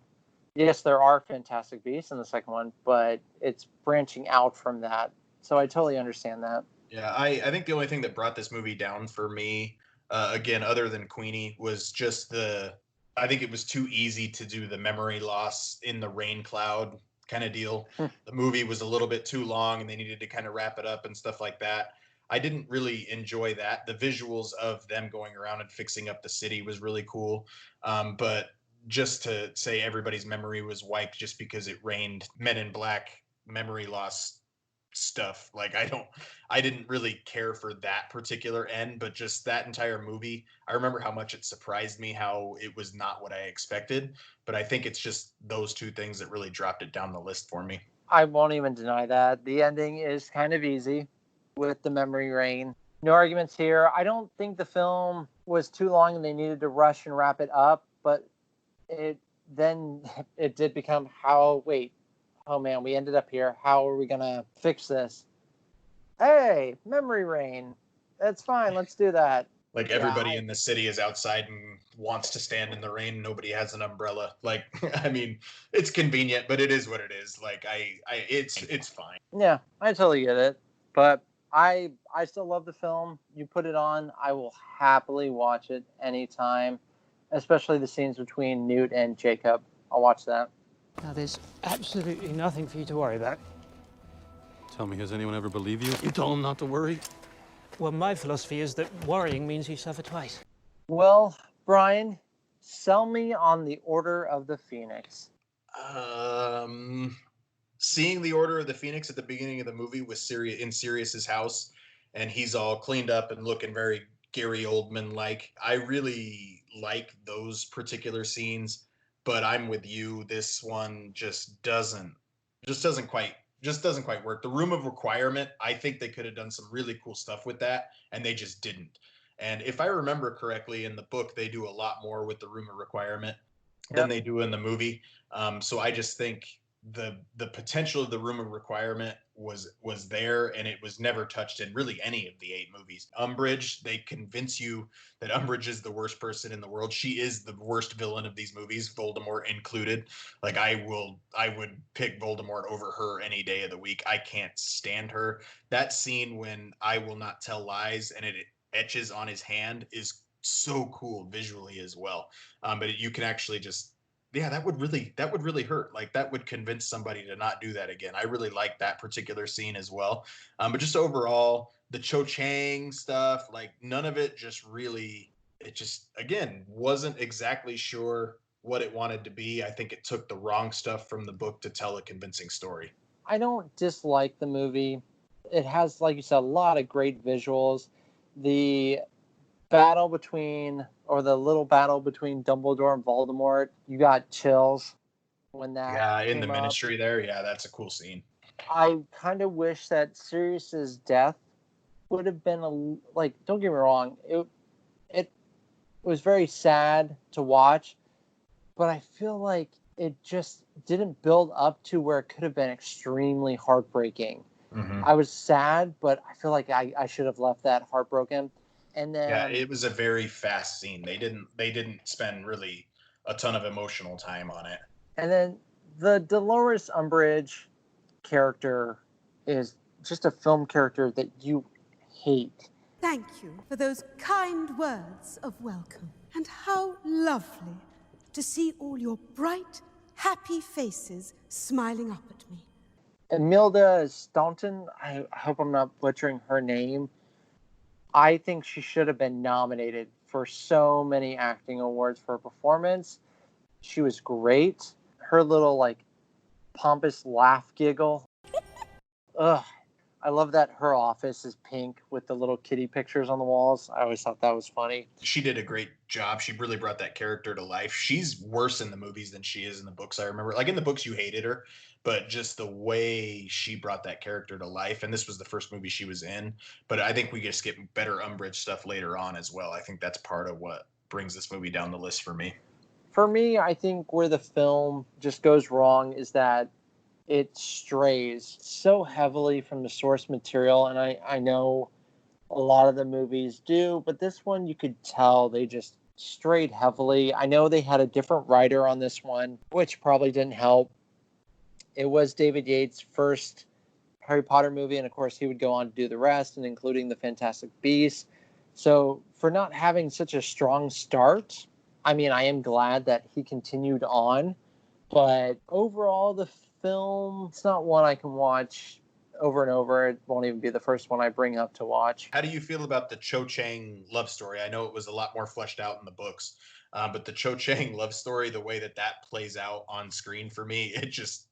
are Fantastic Beasts in the second one, but it's branching out from that. So I totally understand that. Yeah, I think the only thing that brought this movie down for me, again, other than Queenie, was just I think it was too easy to do the memory loss in the rain cloud kind of deal. The movie was a little bit too long and they needed to kind of wrap it up and stuff like that. I didn't really enjoy that. The visuals of them going around and fixing up the city was really cool. But just to say everybody's memory was wiped just because it rained Men in Black memory loss stuff, like I didn't really care for that particular end, but just that entire movie, I remember how much it surprised me how it was not what I expected. But I think it's just those two things that really dropped it down the list for me. I won't even deny that. The ending is kind of easy with the memory rain. No arguments here. I don't think the film was too long and they needed to rush and wrap it up, but it did become oh man, we ended up here. How are we going to fix this? Hey, memory rain. That's fine. Let's do that. Like everybody in the city is outside and wants to stand in the rain. Nobody has an umbrella. Like, I mean, it's convenient, but it is what it is. Like, it's fine. Yeah, I totally get it. But I still love the film. You put it on, I will happily watch it anytime, especially the scenes between Newt and Jacob. I'll watch that. Now, there's absolutely nothing for you to worry about. Tell me, has anyone ever believed you? You told them not to worry? Well, my philosophy is that worrying means you suffer twice. Well, Bryan, sell me on the Order of the Phoenix. Seeing the Order of the Phoenix at the beginning of the movie with Sirius's house, and he's all cleaned up and looking very Gary Oldman-like. I really like those particular scenes, but I'm with you. This one just doesn't quite work. The Room of Requirement, I think they could have done some really cool stuff with that, and they just didn't. And if I remember correctly, in the book, they do a lot more with the Room of Requirement than they do in the movie. So I just think the potential of the Room of Requirement was there, and it was never touched in really any of the 8 movies. Umbridge, they convince you that Umbridge is the worst person in the world. She is the worst villain of these movies, Voldemort included. Like, I would pick Voldemort over her any day of the week. I can't stand her. That scene when I will not tell lies and it etches on his hand is so cool visually as well. But you can actually just, yeah, that would really hurt. Like, that would convince somebody to not do that again. I really like that particular scene as well. But just overall, the Cho Chang stuff, like, none of it just really, it just, again, wasn't exactly sure what it wanted to be. I think it took the wrong stuff from the book to tell a convincing story. I don't dislike the movie. It has, like you said, a lot of great visuals. The little battle between Dumbledore and Voldemort, you got chills when that in the came ministry up. there. Yeah, that's a cool scene. I kind of wish that Sirius's death would have been don't get me wrong, it was very sad to watch, but I feel like it just didn't build up to where it could have been extremely heartbreaking. Mm-hmm. I was sad, but I feel like I should have left that heartbroken. And then, yeah, it was a very fast scene. They didn't spend really a ton of emotional time on it. And then the Dolores Umbridge character is just a film character that you hate. Thank you for those kind words of welcome. And how lovely to see all your bright, happy faces smiling up at me. Imelda Staunton, I hope I'm not butchering her name. I think she should have been nominated for so many acting awards for her performance. She was great. Her little, pompous laugh giggle. Ugh. I love that her office is pink with the little kitty pictures on the walls. I always thought that was funny. She did a great job. She really brought that character to life. She's worse in the movies than she is in the books. I remember, like in the books, you hated her, but just the way she brought that character to life. And this was the first movie she was in. But I think we just get better Umbridge stuff later on as well. I think that's part of what brings this movie down the list for me. For me, I think where the film just goes wrong is that it strays so heavily from the source material. And I know a lot of the movies do, but this one you could tell they just strayed heavily. I know they had a different writer on this one, which probably didn't help. It was David Yates' first Harry Potter movie, and of course he would go on to do the rest, and including the Fantastic Beasts. So for not having such a strong start, I mean, I am glad that he continued on, but overall the film, it's not one I can watch over and over. It won't even be the first one I bring up to watch. How do you feel about the Cho Chang love story? I know it was a lot more fleshed out in the books, but the Cho Chang love story, the way that plays out on screen for me, it's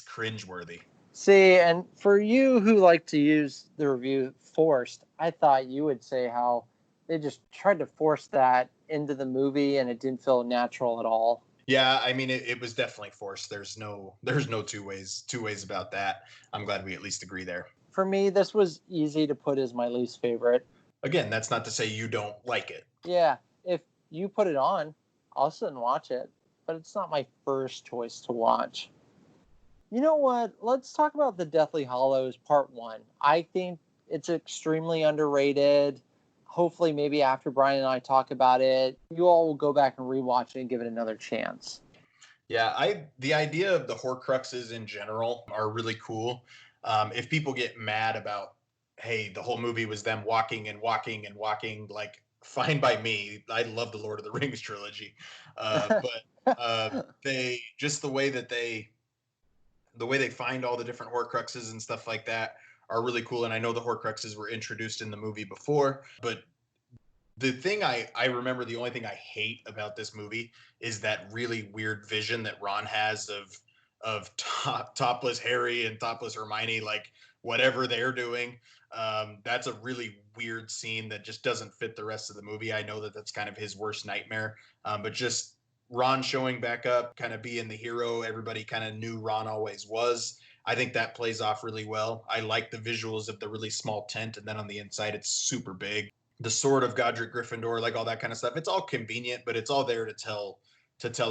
cringeworthy. See, and for you who like to use the review forced, I thought you would say how they just tried to force that into the movie and it didn't feel natural at all. Yeah, I mean it was definitely forced. There's no two ways about that. I'm glad we at least agree there. For me, this was easy to put as my least favorite. Again, that's not to say you don't like it. Yeah, if you put it on, I'll sit and watch it, but it's not my first choice to watch. You know what? Let's talk about The Deathly Hallows Part 1. I think it's extremely underrated. Hopefully, maybe after Bryan and I talk about it, you all will go back and rewatch it and give it another chance. Yeah, the idea of the Horcruxes in general are really cool. If people get mad about, hey, the whole movie was them walking and walking and walking, like, fine by me. I love the Lord of the Rings trilogy, but they just the way they find all the different Horcruxes and stuff like that are really cool. And I know the Horcruxes were introduced in the movie before, but the thing I remember, the only thing I hate about this movie is that really weird vision that Ron has of topless Harry and topless Hermione, like whatever they're doing. That's a really weird scene that just doesn't fit the rest of the movie. I know that that's kind of his worst nightmare, but just Ron showing back up, kind of being the hero everybody kind of knew Ron always was. I think that plays off really well. I like the visuals of the really small tent, and then on the inside it's super big. The sword of Godric Gryffindor, like all that kind of stuff. It's all convenient, but it's all there to tell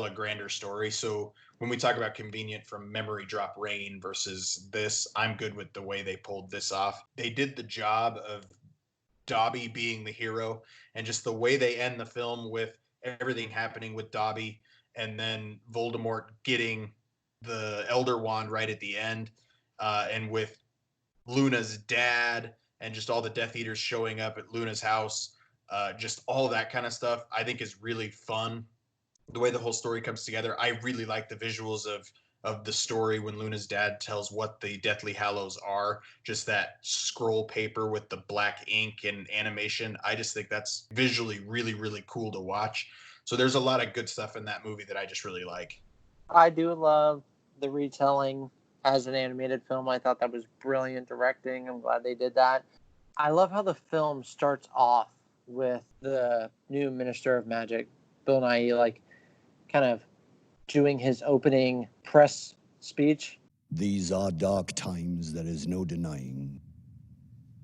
a grander story. So when we talk about convenient from Memory Drop Rain versus this, I'm good with the way they pulled this off. They did the job of Dobby being the hero, and just the way they end the film with everything happening with Dobby and then Voldemort getting the Elder Wand right at the end, and with Luna's dad and just all the Death Eaters showing up at Luna's house, just all that kind of stuff, I think is really fun. The way the whole story comes together, I really like the visuals of the story when Luna's dad tells what the Deathly Hallows are, just that scroll paper with the black ink and animation. I just think that's visually really, really cool to watch. So there's a lot of good stuff in that movie that I just really like. I do love the retelling as an animated film. I thought that was brilliant directing. I'm glad they did that. I love how the film starts off with the new Minister of Magic, Bill Nighy, like kind of doing his opening press speech. These are dark times, there is no denying.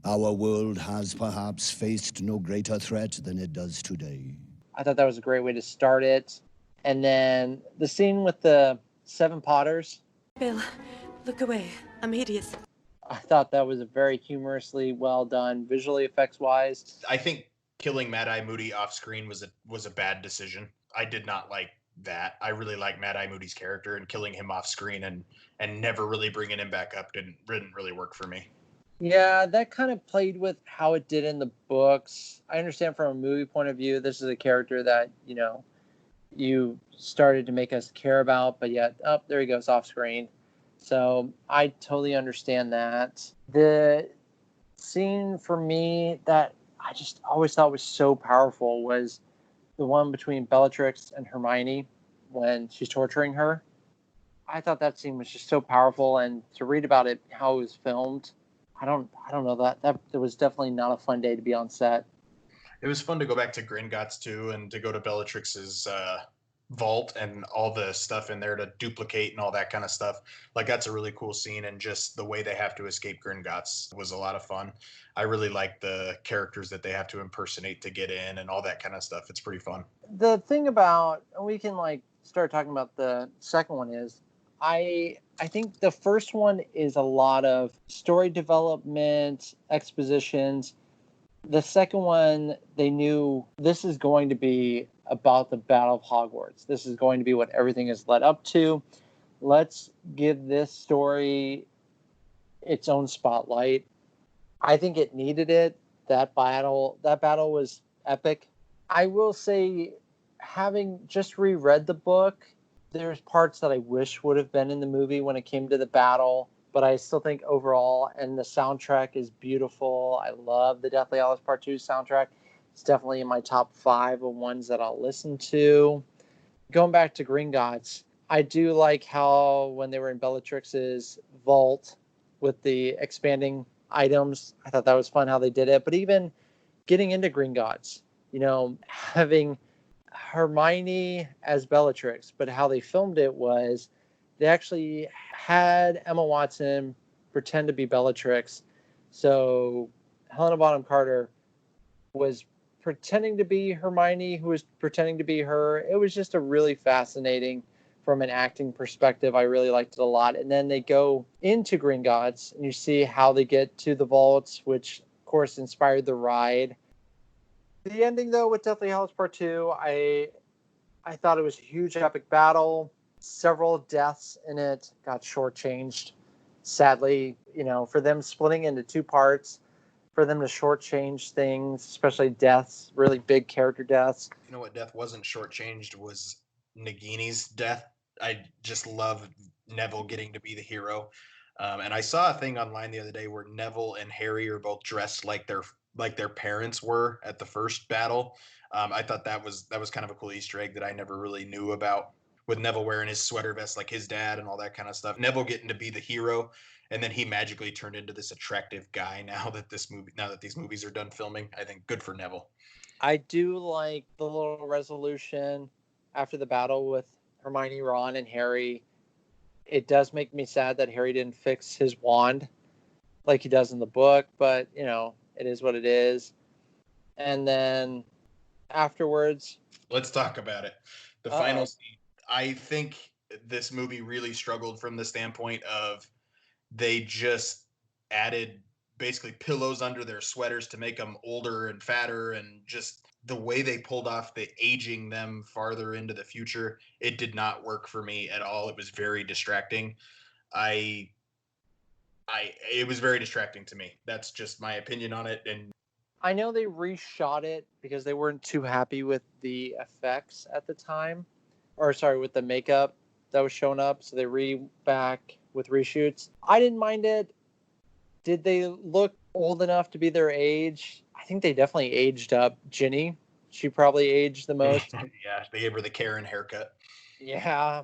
Our world has perhaps faced no greater threat than it does today. I thought that was a great way to start it. And then the scene with the 7 Potters. Bill, look away. I'm hideous. I thought that was very humorously well done, visually effects wise. I think killing Mad Eye Moody off screen was a bad decision. I did not like that. I really like Mad Eye Moody's character, and killing him off screen and never really bringing him back up didn't really work for me. Yeah, that kind of played with how it did in the books. I understand from a movie point of view, this is a character that, you started to make us care about, but yet, there he goes off screen. So I totally understand that. The scene for me that I just always thought was so powerful was the one between Bellatrix and Hermione when she's torturing her. I thought that scene was just so powerful, and to read about it, how it was filmed, I don't know that it was definitely not a fun day to be on set. It was fun to go back to Gringotts too, and to go to Bellatrix's vault and all the stuff in there to duplicate and all that kind of stuff. Like that's a really cool scene, and just the way they have to escape Gringotts was a lot of fun. I really like the characters that they have to impersonate to get in and all that kind of stuff. It's pretty fun. The thing about, we can like start talking about the second one, is I think the first one is a lot of story development, expositions. The second one, they knew this is going to be about the Battle of Hogwarts. This is going to be what everything is led up to. Let's give this story its own spotlight. I think it needed it. That battle was epic. I will say, having just reread the book, there's parts that I wish would have been in the movie when it came to the battle, but I still think overall, and the soundtrack is beautiful. I love the Deathly Hallows Part 2 soundtrack. It's definitely in my top 5 of ones that I'll listen to. Going back to Gringotts, I do like how when they were in Bellatrix's vault with the expanding items, I thought that was fun how they did it. But even getting into Gringotts, having Hermione as Bellatrix, but how they filmed it was they actually had Emma Watson pretend to be Bellatrix. So Helena Bonham Carter was pretending to be Hermione, who was pretending to be her. It was just a really fascinating, from an acting perspective. I really liked it a lot. And then they go into Gringotts, and you see how they get to the vaults, which of course inspired the ride. The ending, though, with Deathly Hallows Part 2, I thought it was a huge epic battle. Several deaths in it got shortchanged. Sadly, for them splitting into 2 parts, for them to shortchange things, especially deaths, really big character deaths. You know what death wasn't shortchanged was Nagini's death. I just love Neville getting to be the hero. And I saw a thing online the other day where Neville and Harry are both dressed like their parents were at the first battle. I thought that was kind of a cool Easter egg that I never really knew about, with Neville wearing his sweater vest like his dad and all that kind of stuff. Neville getting to be the hero, and then he magically turned into this attractive guy now that these movies are done filming. I think good for Neville. I do like the little resolution after the battle with Hermione, Ron, and Harry. It does make me sad that Harry didn't fix his wand like he does in the book, but, it is what it is. And then afterwards... Let's talk about it. The final scene. I think this movie really struggled from the standpoint of they just added basically pillows under their sweaters to make them older and fatter, and just the way they pulled off the aging them farther into the future, it did not work for me at all. It was very distracting. It was very distracting to me. That's just my opinion on it. And I know they reshot it because they weren't too happy with the effects at the time, with the makeup that was showing up. So they back with reshoots. I didn't mind it. Did they look old enough to be their age? I think they definitely aged up. Ginny, she probably aged the most. Yeah, they gave her the Karen haircut. Yeah,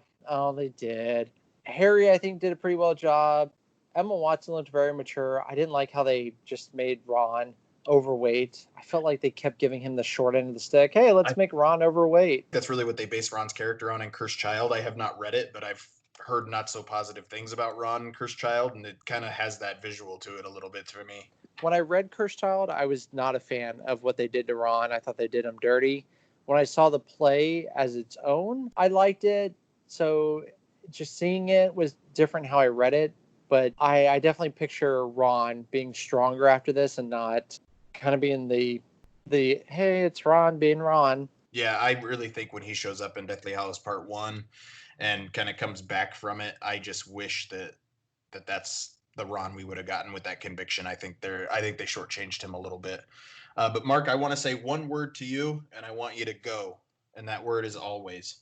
they did. Harry, I think, did a pretty well job. Emma Watson looked very mature. I didn't like how they just made Ron overweight. I felt like they kept giving him the short end of the stick. Hey, let's make Ron overweight. That's really what they base Ron's character on in Cursed Child. I have not read it, but I've heard not so positive things about Ron and Cursed Child, and it kind of has that visual to it a little bit for me. When I read Cursed Child, I was not a fan of what they did to Ron. I thought they did him dirty. When I saw the play as its own, I liked it. So just seeing it was different how I read it. But I definitely picture Ron being stronger after this and not kind of being the hey, it's Ron being Ron. Yeah, I really think when he shows up in Deathly Hallows Part 1 and kind of comes back from it, I just wish that's the Ron we would have gotten with that conviction. I think they shortchanged him a little bit. But Mark, I want to say one word to you, and I want you to go, and that word is always.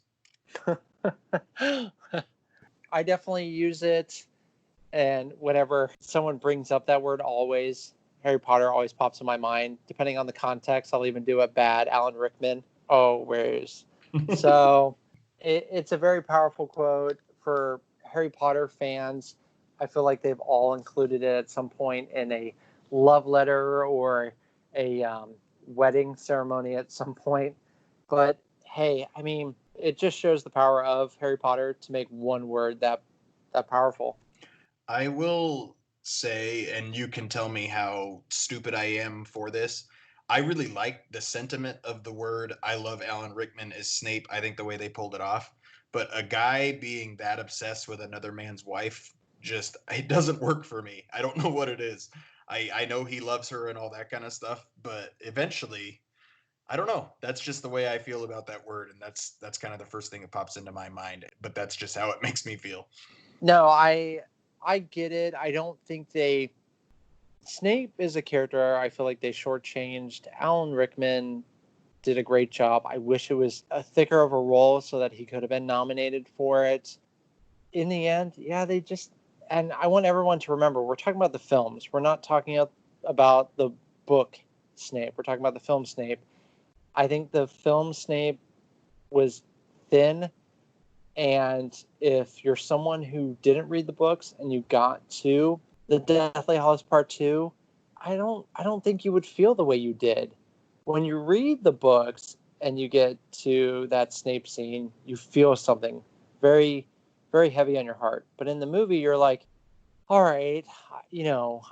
I definitely use it, and whenever someone brings up that word always, Harry Potter always pops in my mind. Depending on the context, I'll even do a bad Alan Rickman. Oh, where's... So it's a very powerful quote for Harry Potter fans. I feel like they've all included it at some point in a love letter or a wedding ceremony at some point. But hey, I mean, it just shows the power of Harry Potter to make one word that powerful. I will say, and you can tell me how stupid I am for this. I really like the sentiment of the word. I love Alan Rickman as Snape. I think the way they pulled it off. But a guy being that obsessed with another man's wife, just, it doesn't work for me. I don't know what it is. I know he loves her and all that kind of stuff, but eventually, I don't know. That's just the way I feel about that word, and that's kind of the first thing that pops into my mind. But that's just how it makes me feel. No, I get it. I don't think they Snape is a character I feel like they shortchanged. Alan Rickman did a great job. I wish it was a thicker of a role so that he could have been nominated for it. In the end, yeah, they just, and I want everyone to remember, we're talking about the films. We're not talking about the book Snape. We're talking about the film Snape. I think the film Snape was thin, and if you're someone who didn't read the books and you got to the Deathly Hallows Part 2, I don't think you would feel the way you did. When you read the books and you get to that Snape scene, you feel something very, very heavy on your heart. But in the movie, you're like, all right,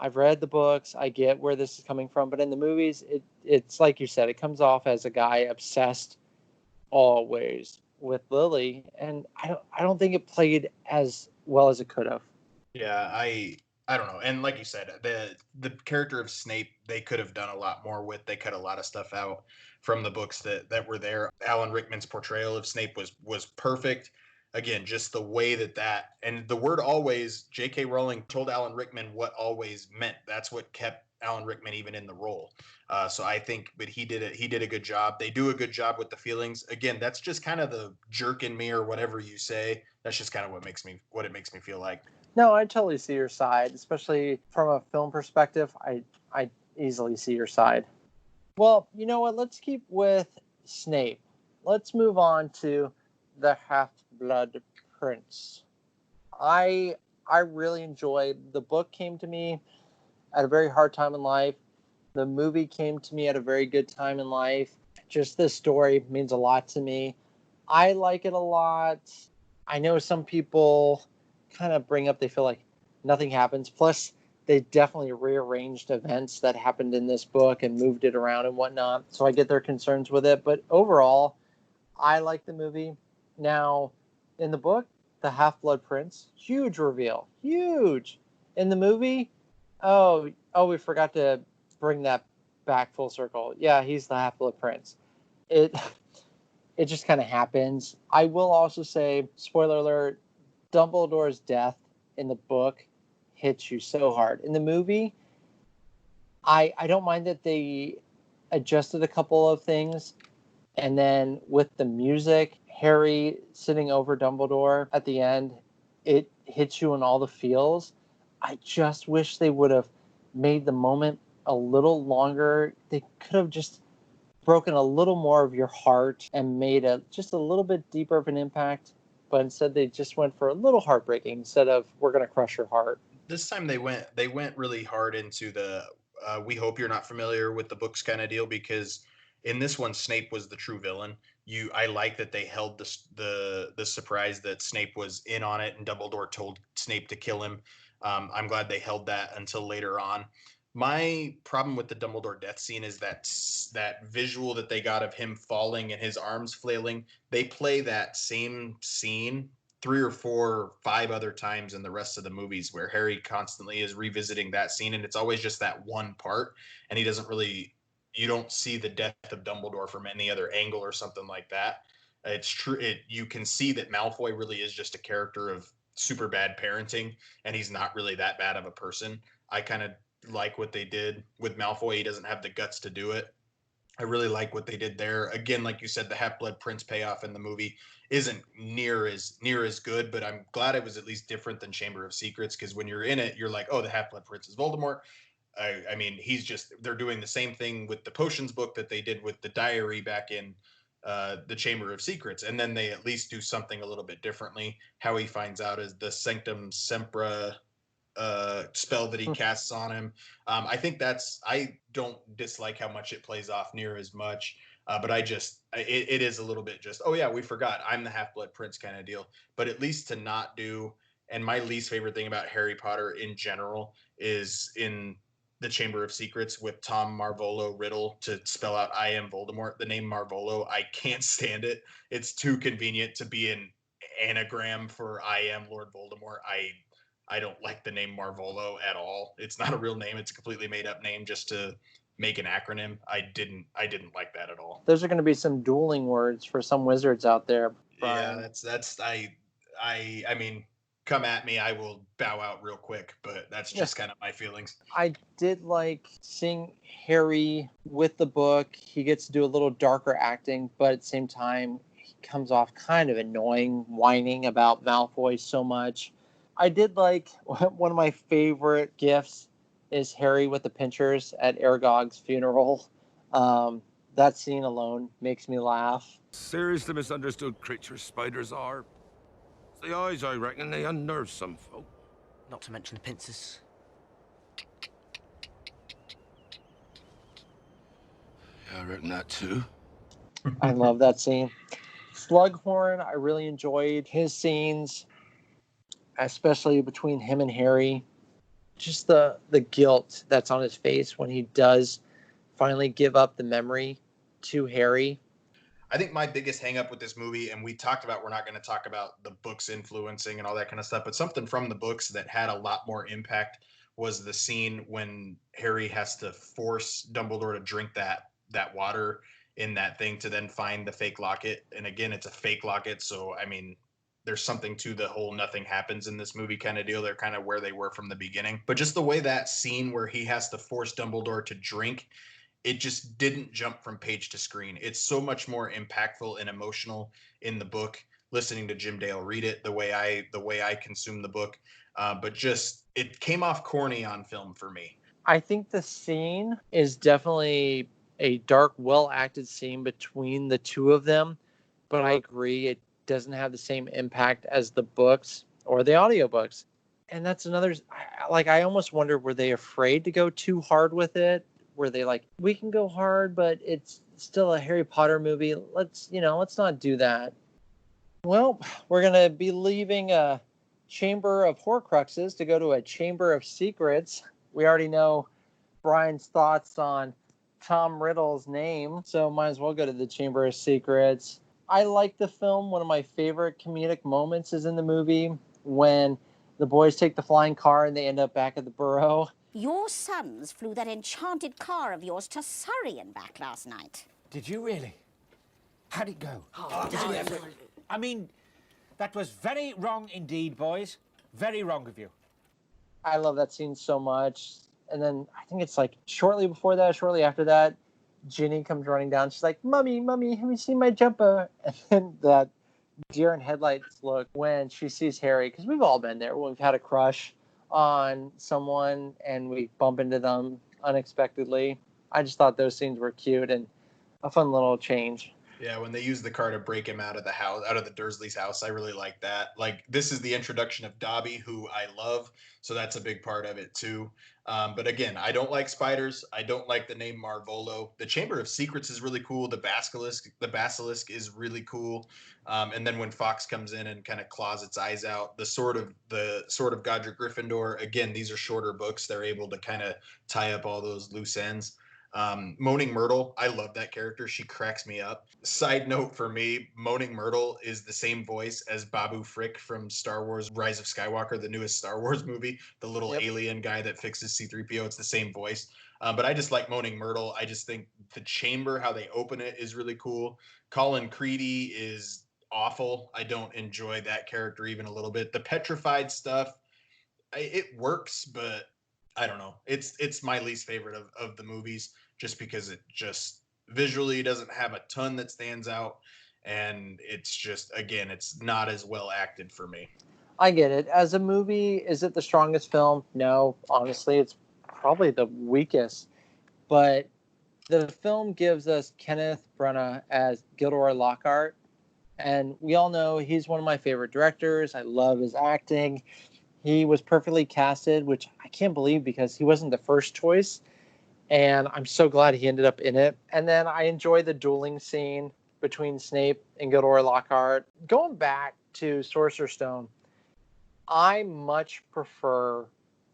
I've read the books, I get where this is coming from. But in the movies, it's like you said, it comes off as a guy obsessed always with Lily, and I don't think it played as well as it could have. Yeah, I don't know. And like you said, the character of Snape, they could have done a lot more with. They cut a lot of stuff out from the books that were there. Alan Rickman's portrayal of Snape was perfect. Again, just the way that and the word always, J.K. Rowling told Alan Rickman what always meant. That's what kept Alan Rickman even in the role. So I think, but he did it. He did a good job. They do a good job with the feelings. Again, that's just kind of the jerk in me or whatever you say. That's just kind of what it makes me feel like. No, I totally see your side, especially from a film perspective. I easily see your side. Well, you know what? Let's keep with Snape. Let's move on to the Half-Blood Prince. I I really enjoyed. The book came to me at a very hard time in life. The movie came to me at a very good time in life. Just this story means a lot to me. I like it a lot. I know some people kind of bring up they feel like nothing happens. Plus, they definitely rearranged events that happened in this book and moved it around and whatnot. So I get their concerns with it. But overall, I like the movie. Now, in the book, the Half Blood Prince, huge reveal, huge. In the movie, we forgot to bring that back full circle. Yeah, he's the Half Blood Prince. It it just kind of happens. I will also say, spoiler alert, Dumbledore's death in the book hits you so hard. In the movie, I don't mind that they adjusted a couple of things. And then with the music, Harry sitting over Dumbledore at the end, it hits you in all the feels. I just wish they would have made the moment a little longer. They could have just broken a little more of your heart and made just a little bit deeper of an impact. But instead, they just went for a little heartbreaking instead of we're going to crush your heart. This time they went really hard into the we hope you're not familiar with the books kind of deal, because in this one Snape was the true villain. I like that they held the surprise that Snape was in on it and Dumbledore told Snape to kill him. I'm glad they held that until later on. My problem with the Dumbledore death scene is that visual that they got of him falling and his arms flailing. They play that same scene three or four, five other times in the rest of the movies where Harry constantly is revisiting that scene, and it's always just that one part, and he doesn't really. You don't see the death of Dumbledore from any other angle or something like that. It's true. You can see that Malfoy really is just a character of super bad parenting, and he's not really that bad of a person. I kind of like what they did with Malfoy. He doesn't have the guts to do it. I really like what they did there. Again, like you said, the Half Blood Prince payoff in the movie isn't near as good, but I'm glad it was at least different than Chamber of Secrets, because when you're in it, you're like, oh, the Half Blood Prince is Voldemort. I mean, they're doing the same thing with the potions book that they did with the diary back in the Chamber of Secrets, and then they at least do something a little bit differently. How he finds out is the Sanctum Sempra spell that he casts on him. I think I don't dislike how much it plays off near as much, but it is a little bit just, oh yeah, we forgot, I'm the Half-Blood Prince kind of deal. But at least to not do, and my least favorite thing about Harry Potter in general is in the Chamber of Secrets with Tom Marvolo Riddle to spell out I am Voldemort. The name Marvolo, I can't stand it. It's too convenient to be an anagram for I am Lord Voldemort. I don't like the name Marvolo at all. It's not a real name. It's a completely made up name just to make an acronym. I didn't like that at all. Those are going to be some dueling words for some wizards out there, Bryan. Yeah, that's I mean, come at me, I will bow out real quick, but that's just kind of my feelings. I did like seeing Harry with the book. He gets to do a little darker acting, but at the same time, he comes off kind of annoying, whining about Malfoy so much. I did like one of my favorite gifts is Harry with the pinchers at Aragog's funeral. That scene alone makes me laugh. Seriously misunderstood creatures spiders are. It's the eyes, I reckon. They unnerve some folk. Not to mention the pincers. Yeah, I reckon that too. I love that scene. Slughorn, I really enjoyed his scenes, especially between him and Harry. Just the guilt that's on his face when he does finally give up the memory to Harry. I think my biggest hang up with this movie, and we talked about, we're not going to talk about the books influencing and all that kind of stuff, but something from the books that had a lot more impact was the scene when Harry has to force Dumbledore to drink that water in that thing to then find the fake locket. And again, it's a fake locket. So, I mean, there's something to the whole nothing happens in this movie kind of deal. They're kind of where they were from the beginning. But just the way that scene where he has to force Dumbledore to drink, it just didn't jump from page to screen. It's so much more impactful and emotional in the book, listening to Jim Dale read it, the way I consume the book. But just, it came off corny on film for me. I think the scene is definitely a dark, well-acted scene between the two of them. But I agree, it doesn't have the same impact as the books or the audiobooks. And that's another, like, I almost wonder, were they afraid to go too hard with it? Were they like, we can go hard, but it's still a Harry Potter movie. Let's not do that. Well, we're going to be leaving a chamber of Horcruxes to go to a chamber of secrets. We already know Bryan's thoughts on Tom Riddle's name, so might as well go to the chamber of secrets. I like the film. One of my favorite comedic moments is in the movie when the boys take the flying car and they end up back at the Burrow. Your sons flew that enchanted car of yours to Surrey and back last night. Did you really? How'd it go? I mean, that was very wrong indeed, boys. Very wrong of you. I love that scene so much. And then I think it's like shortly after that, Ginny comes running down. She's like, Mummy, have you seen my jumper? And then that deer in headlights look when she sees Harry, because we've all been there when we've had a crush on someone and we bump into them unexpectedly. I just thought those scenes were cute and a fun little change. Yeah, when they use the car to break him out of the house, out of the Dursleys' house, I really like that. Like, this is the introduction of Dobby, who I love, so that's a big part of it too. But again, I don't like spiders. I don't like the name Marvolo. The Chamber of Secrets is really cool. The basilisk is really cool. And then when Fox comes in and kind of claws its eyes out, the sword of Godric Gryffindor. Again, these are shorter books. They're able to kind of tie up all those loose ends. Moaning Myrtle, I love that character. She cracks me up. Side note for me, Moaning Myrtle is the same voice as Babu Frick from Star Wars Rise of Skywalker, the newest Star Wars movie, the little alien guy that fixes C-3PO. It's the same voice. But I just like Moaning Myrtle. I just think the chamber, how they open it, is really cool. Colin Creedy is awful. I don't enjoy that character even a little bit. The petrified stuff, it works, but I don't know. It's my least favorite of the movies, just because it just visually doesn't have a ton that stands out, and it's just, again, it's not as well acted for me. I get it. As a movie, is it the strongest film? No, honestly, it's probably the weakest. But the film gives us Kenneth Branagh as Gilderoy Lockhart, and we all know he's one of my favorite directors. I love his acting. He was perfectly casted, which I can't believe because he wasn't the first choice. And I'm so glad he ended up in it. And then I enjoy the dueling scene between Snape and Gilderoy Lockhart. Going back to Sorcerer's Stone, I much prefer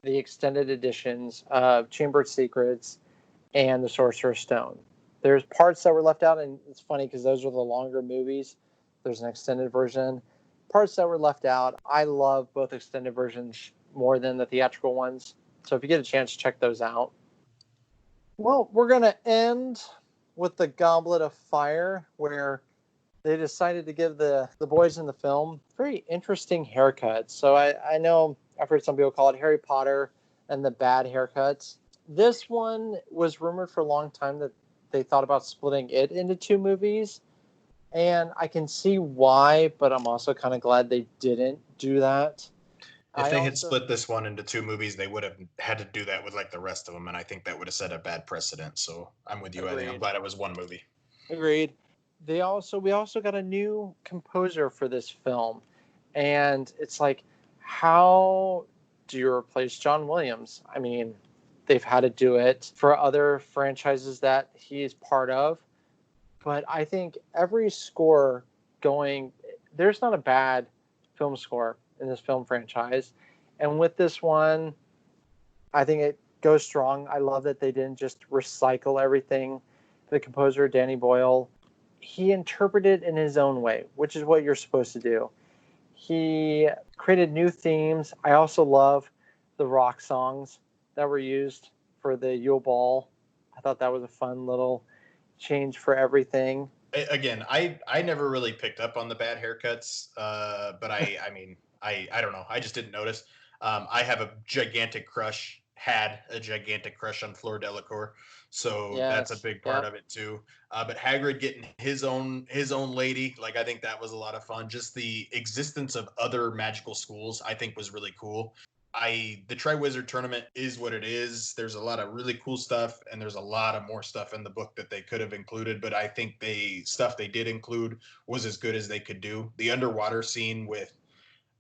the extended editions of Chamber of Secrets and the Sorcerer's Stone. There's parts that were left out, and it's funny because those are the longer movies. There's an extended version. Parts that were left out, I love both extended versions more than the theatrical ones. So if you get a chance, check those out. Well, we're going to end with the Goblet of Fire, where they decided to give the boys in the film very interesting haircuts. So I know I've heard some people call it Harry Potter and the bad haircuts. This one was rumored for a long time that they thought about splitting it into two movies. And I can see why, but I'm also kind of glad they didn't do that. If they had split this one into two movies, they would have had to do that with like the rest of them, and I think that would have set a bad precedent. So I'm with you. I think I'm glad it was one movie. Agreed. We also got a new composer for this film, and it's like, how do you replace John Williams? I mean, they've had to do it for other franchises that he is part of, but I think every score there's not a bad film score in this film franchise, and with this one, I think it goes strong. I love that they didn't just recycle everything. The composer, Danny Boyle, he interpreted in his own way, which is what you're supposed to do. He created new themes. I also love the rock songs that were used for the Yule Ball. I thought that was a fun little change for everything. Again, I never really picked up on the bad haircuts, but I don't know. I just didn't notice. I have a gigantic crush, had a gigantic crush on Fleur Delacour, so that's a big part of it too. But Hagrid getting his own lady, like I think that was a lot of fun. Just the existence of other magical schools, I think was really cool. The Triwizard Tournament is what it is. There's a lot of really cool stuff, and there's a lot of more stuff in the book that they could have included, but I think stuff they did include was as good as they could do. The underwater scene with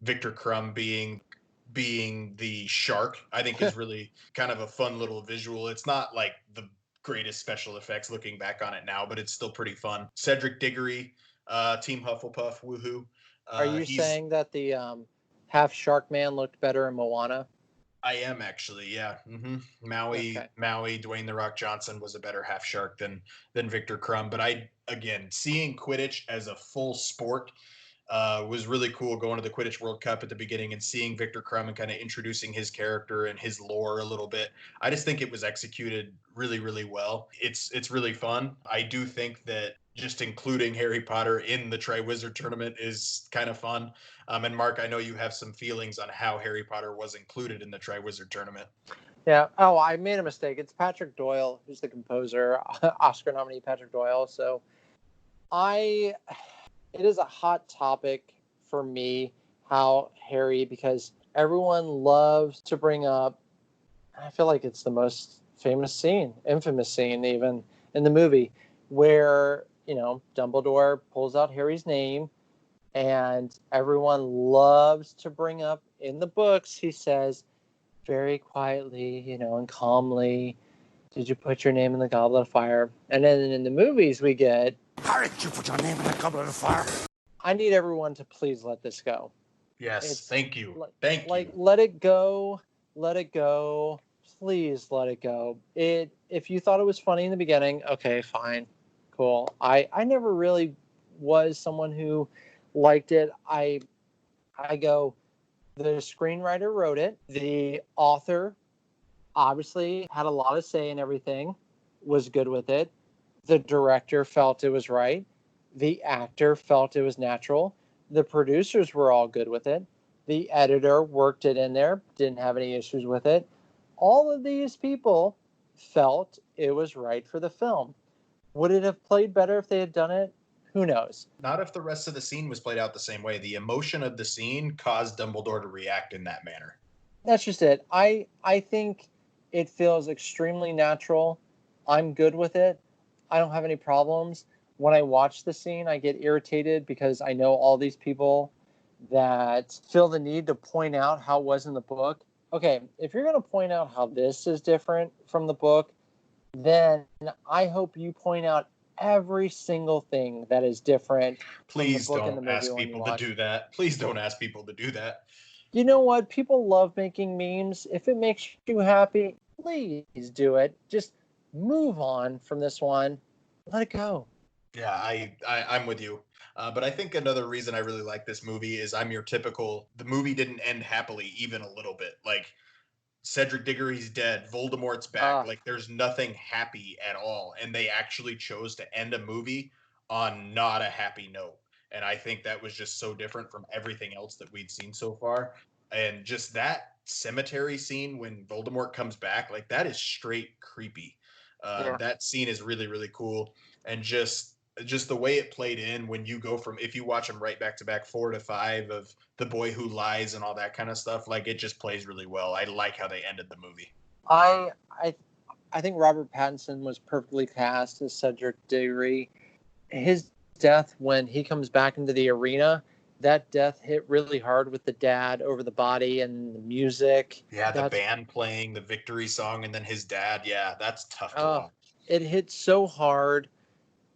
Victor Crumb being the shark, I think is really kind of a fun little visual. It's not like the greatest special effects looking back on it now, but it's still pretty fun. Cedric Diggory, Team Hufflepuff, woohoo. Are you saying that the half shark man looked better in Moana? I am actually, yeah. Maui, Dwayne the Rock Johnson was a better half shark than Victor Crumb. But seeing Quidditch as a full sport was really cool. Going to the Quidditch World Cup at the beginning and seeing Victor Crumb and kind of introducing his character and his lore a little bit. I just think it was executed really, really well. It's really fun. I do think that just including Harry Potter in the Triwizard Tournament is kind of fun. And Mark, I know you have some feelings on how Harry Potter was included in the Triwizard Tournament. Yeah. Oh, I made a mistake. It's Patrick Doyle who's the composer, Oscar nominee Patrick Doyle. So it is a hot topic for me how Harry, because everyone loves to bring up, I feel like it's the most infamous scene even in the movie, where, Dumbledore pulls out Harry's name and everyone loves to bring up in the books, he says very quietly, and calmly, did you put your name in the Goblet of Fire? And then in the movies we get, how did you put your name in the Goblet of Fire? I need everyone to please let this go. Yes, thank you. Let it go. Let it go. Please let it go. If you thought it was funny in the beginning, okay, fine. Cool. I never really was someone who liked it. I go, the screenwriter wrote it. The author obviously had a lot of say in everything, was good with it. The director felt it was right. The actor felt it was natural. The producers were all good with it. The editor worked it in there, didn't have any issues with it. All of these people felt it was right for the film. Would it have played better if they had done it? Who knows? Not if the rest of the scene was played out the same way. The emotion of the scene caused Dumbledore to react in that manner. That's just it. I think it feels extremely natural. I'm good with it. I don't have any problems. When I watch the scene, I get irritated because I know all these people that feel the need to point out how it was in the book. Okay, if you're going to point out how this is different from the book, then I hope you point out every single thing that is different Please from the book and the don't movie ask when you people to watch. do that. Please don't ask people to do that. You know what? People love making memes. If it makes you happy, please do it. Just move on from this one. Let it go. Yeah, I'm with you. But I think another reason I really like this movie is I'm your typical, the movie didn't end happily even a little bit. Like, Cedric Diggory's dead, Voldemort's back. Like, there's nothing happy at all. And they actually chose to end a movie on not a happy note. And I think that was just so different from everything else that we'd seen so far. And just that cemetery scene when Voldemort comes back, like, that is straight creepy. That scene is really, really cool. And just the way it played in when you go from, if you watch them right back to back 4 to 5 of The Boy Who Lies and all that kind of stuff, like, it just plays really well. I like how they ended the movie. I think Robert Pattinson was perfectly cast as Cedric Diggory. His death when he comes back into the arena, that death hit really hard with the dad over the body and the music. Yeah, the band playing the victory song and then his dad. Yeah, that's tough to watch. It hit so hard.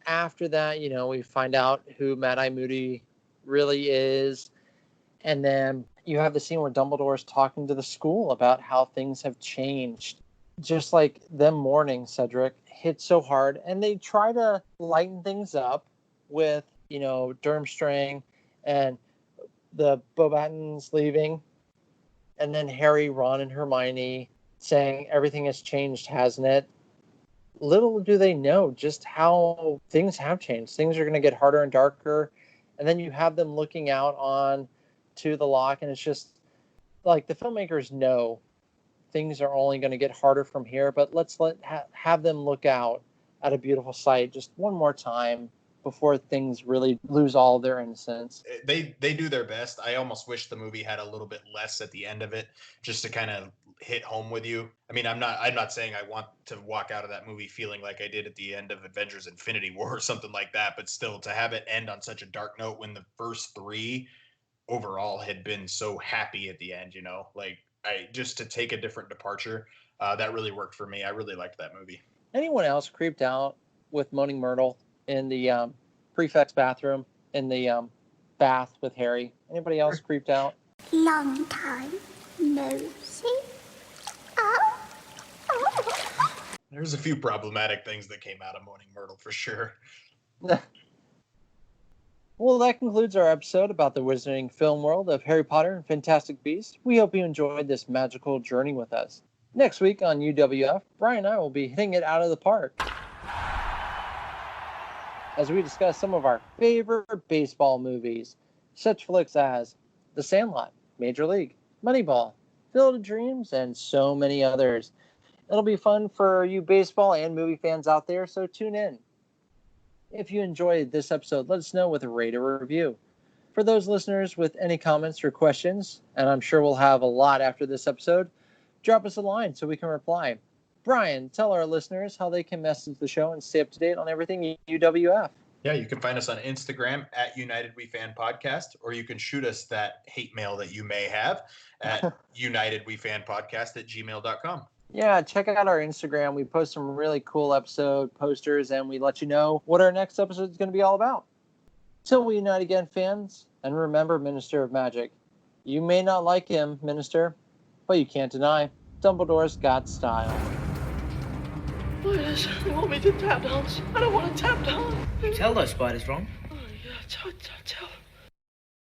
After that, you know, we find out who Mad-Eye Moody really is. And then you have the scene where Dumbledore's talking to the school about how things have changed. Just like them mourning Cedric hit so hard. And they try to lighten things up with, you know, Durmstrang and the Beauxbatons leaving. And then Harry, Ron, and Hermione saying everything has changed, hasn't it? Little do they know just how things have changed. Things are going to get harder and darker. And then you have them looking out on to the lock, and it's just like the filmmakers know things are only going to get harder from here, but let's have them look out at a beautiful sight just one more time before things really lose all their innocence. They do their best. I almost wish the movie had a little bit less at the end of it, just to kind of hit home with you. I mean, I'm not saying I want to walk out of that movie feeling like I did at the end of Avengers Infinity War or something like that, but still, to have it end on such a dark note when the first 3 overall had been so happy at the end, you know, like, just to take a different departure, that really worked for me. I really liked that movie. Anyone else creeped out with Moaning Myrtle in the prefect's bathroom, in the bath with Harry? Anybody else creeped out? Long time no see. There's a few problematic things that came out of Moaning Myrtle for sure. Well, that concludes our episode about the wizarding film world of Harry Potter and Fantastic Beasts. We hope you enjoyed this magical journey with us. Next week on UWF, Bryan and I will be hitting it out of the park as we discuss some of our favorite baseball movies, such flicks as The Sandlot, Major League, Moneyball, Field of Dreams, and so many others. It'll be fun for you baseball and movie fans out there, so tune in. If you enjoyed this episode, let us know with a rate or review. For those listeners with any comments or questions, and I'm sure we'll have a lot after this episode, drop us a line so we can reply. Bryan, tell our listeners how they can message the show and stay up to date on everything UWF. Yeah, you can find us on Instagram at United We Fan Podcast, or you can shoot us that hate mail that you may have at unitedwefanpodcast@gmail.com. Yeah, check out our Instagram. We post some really cool episode posters, and we let you know what our next episode is going to be all about. Till we unite again, fans, and remember, Minister of Magic, you may not like him, Minister, but you can't deny Dumbledore's got style. Spiders, they want me to tap dance. I don't want to tap dance. Tell those spiders, Ron. Oh, yeah, tell.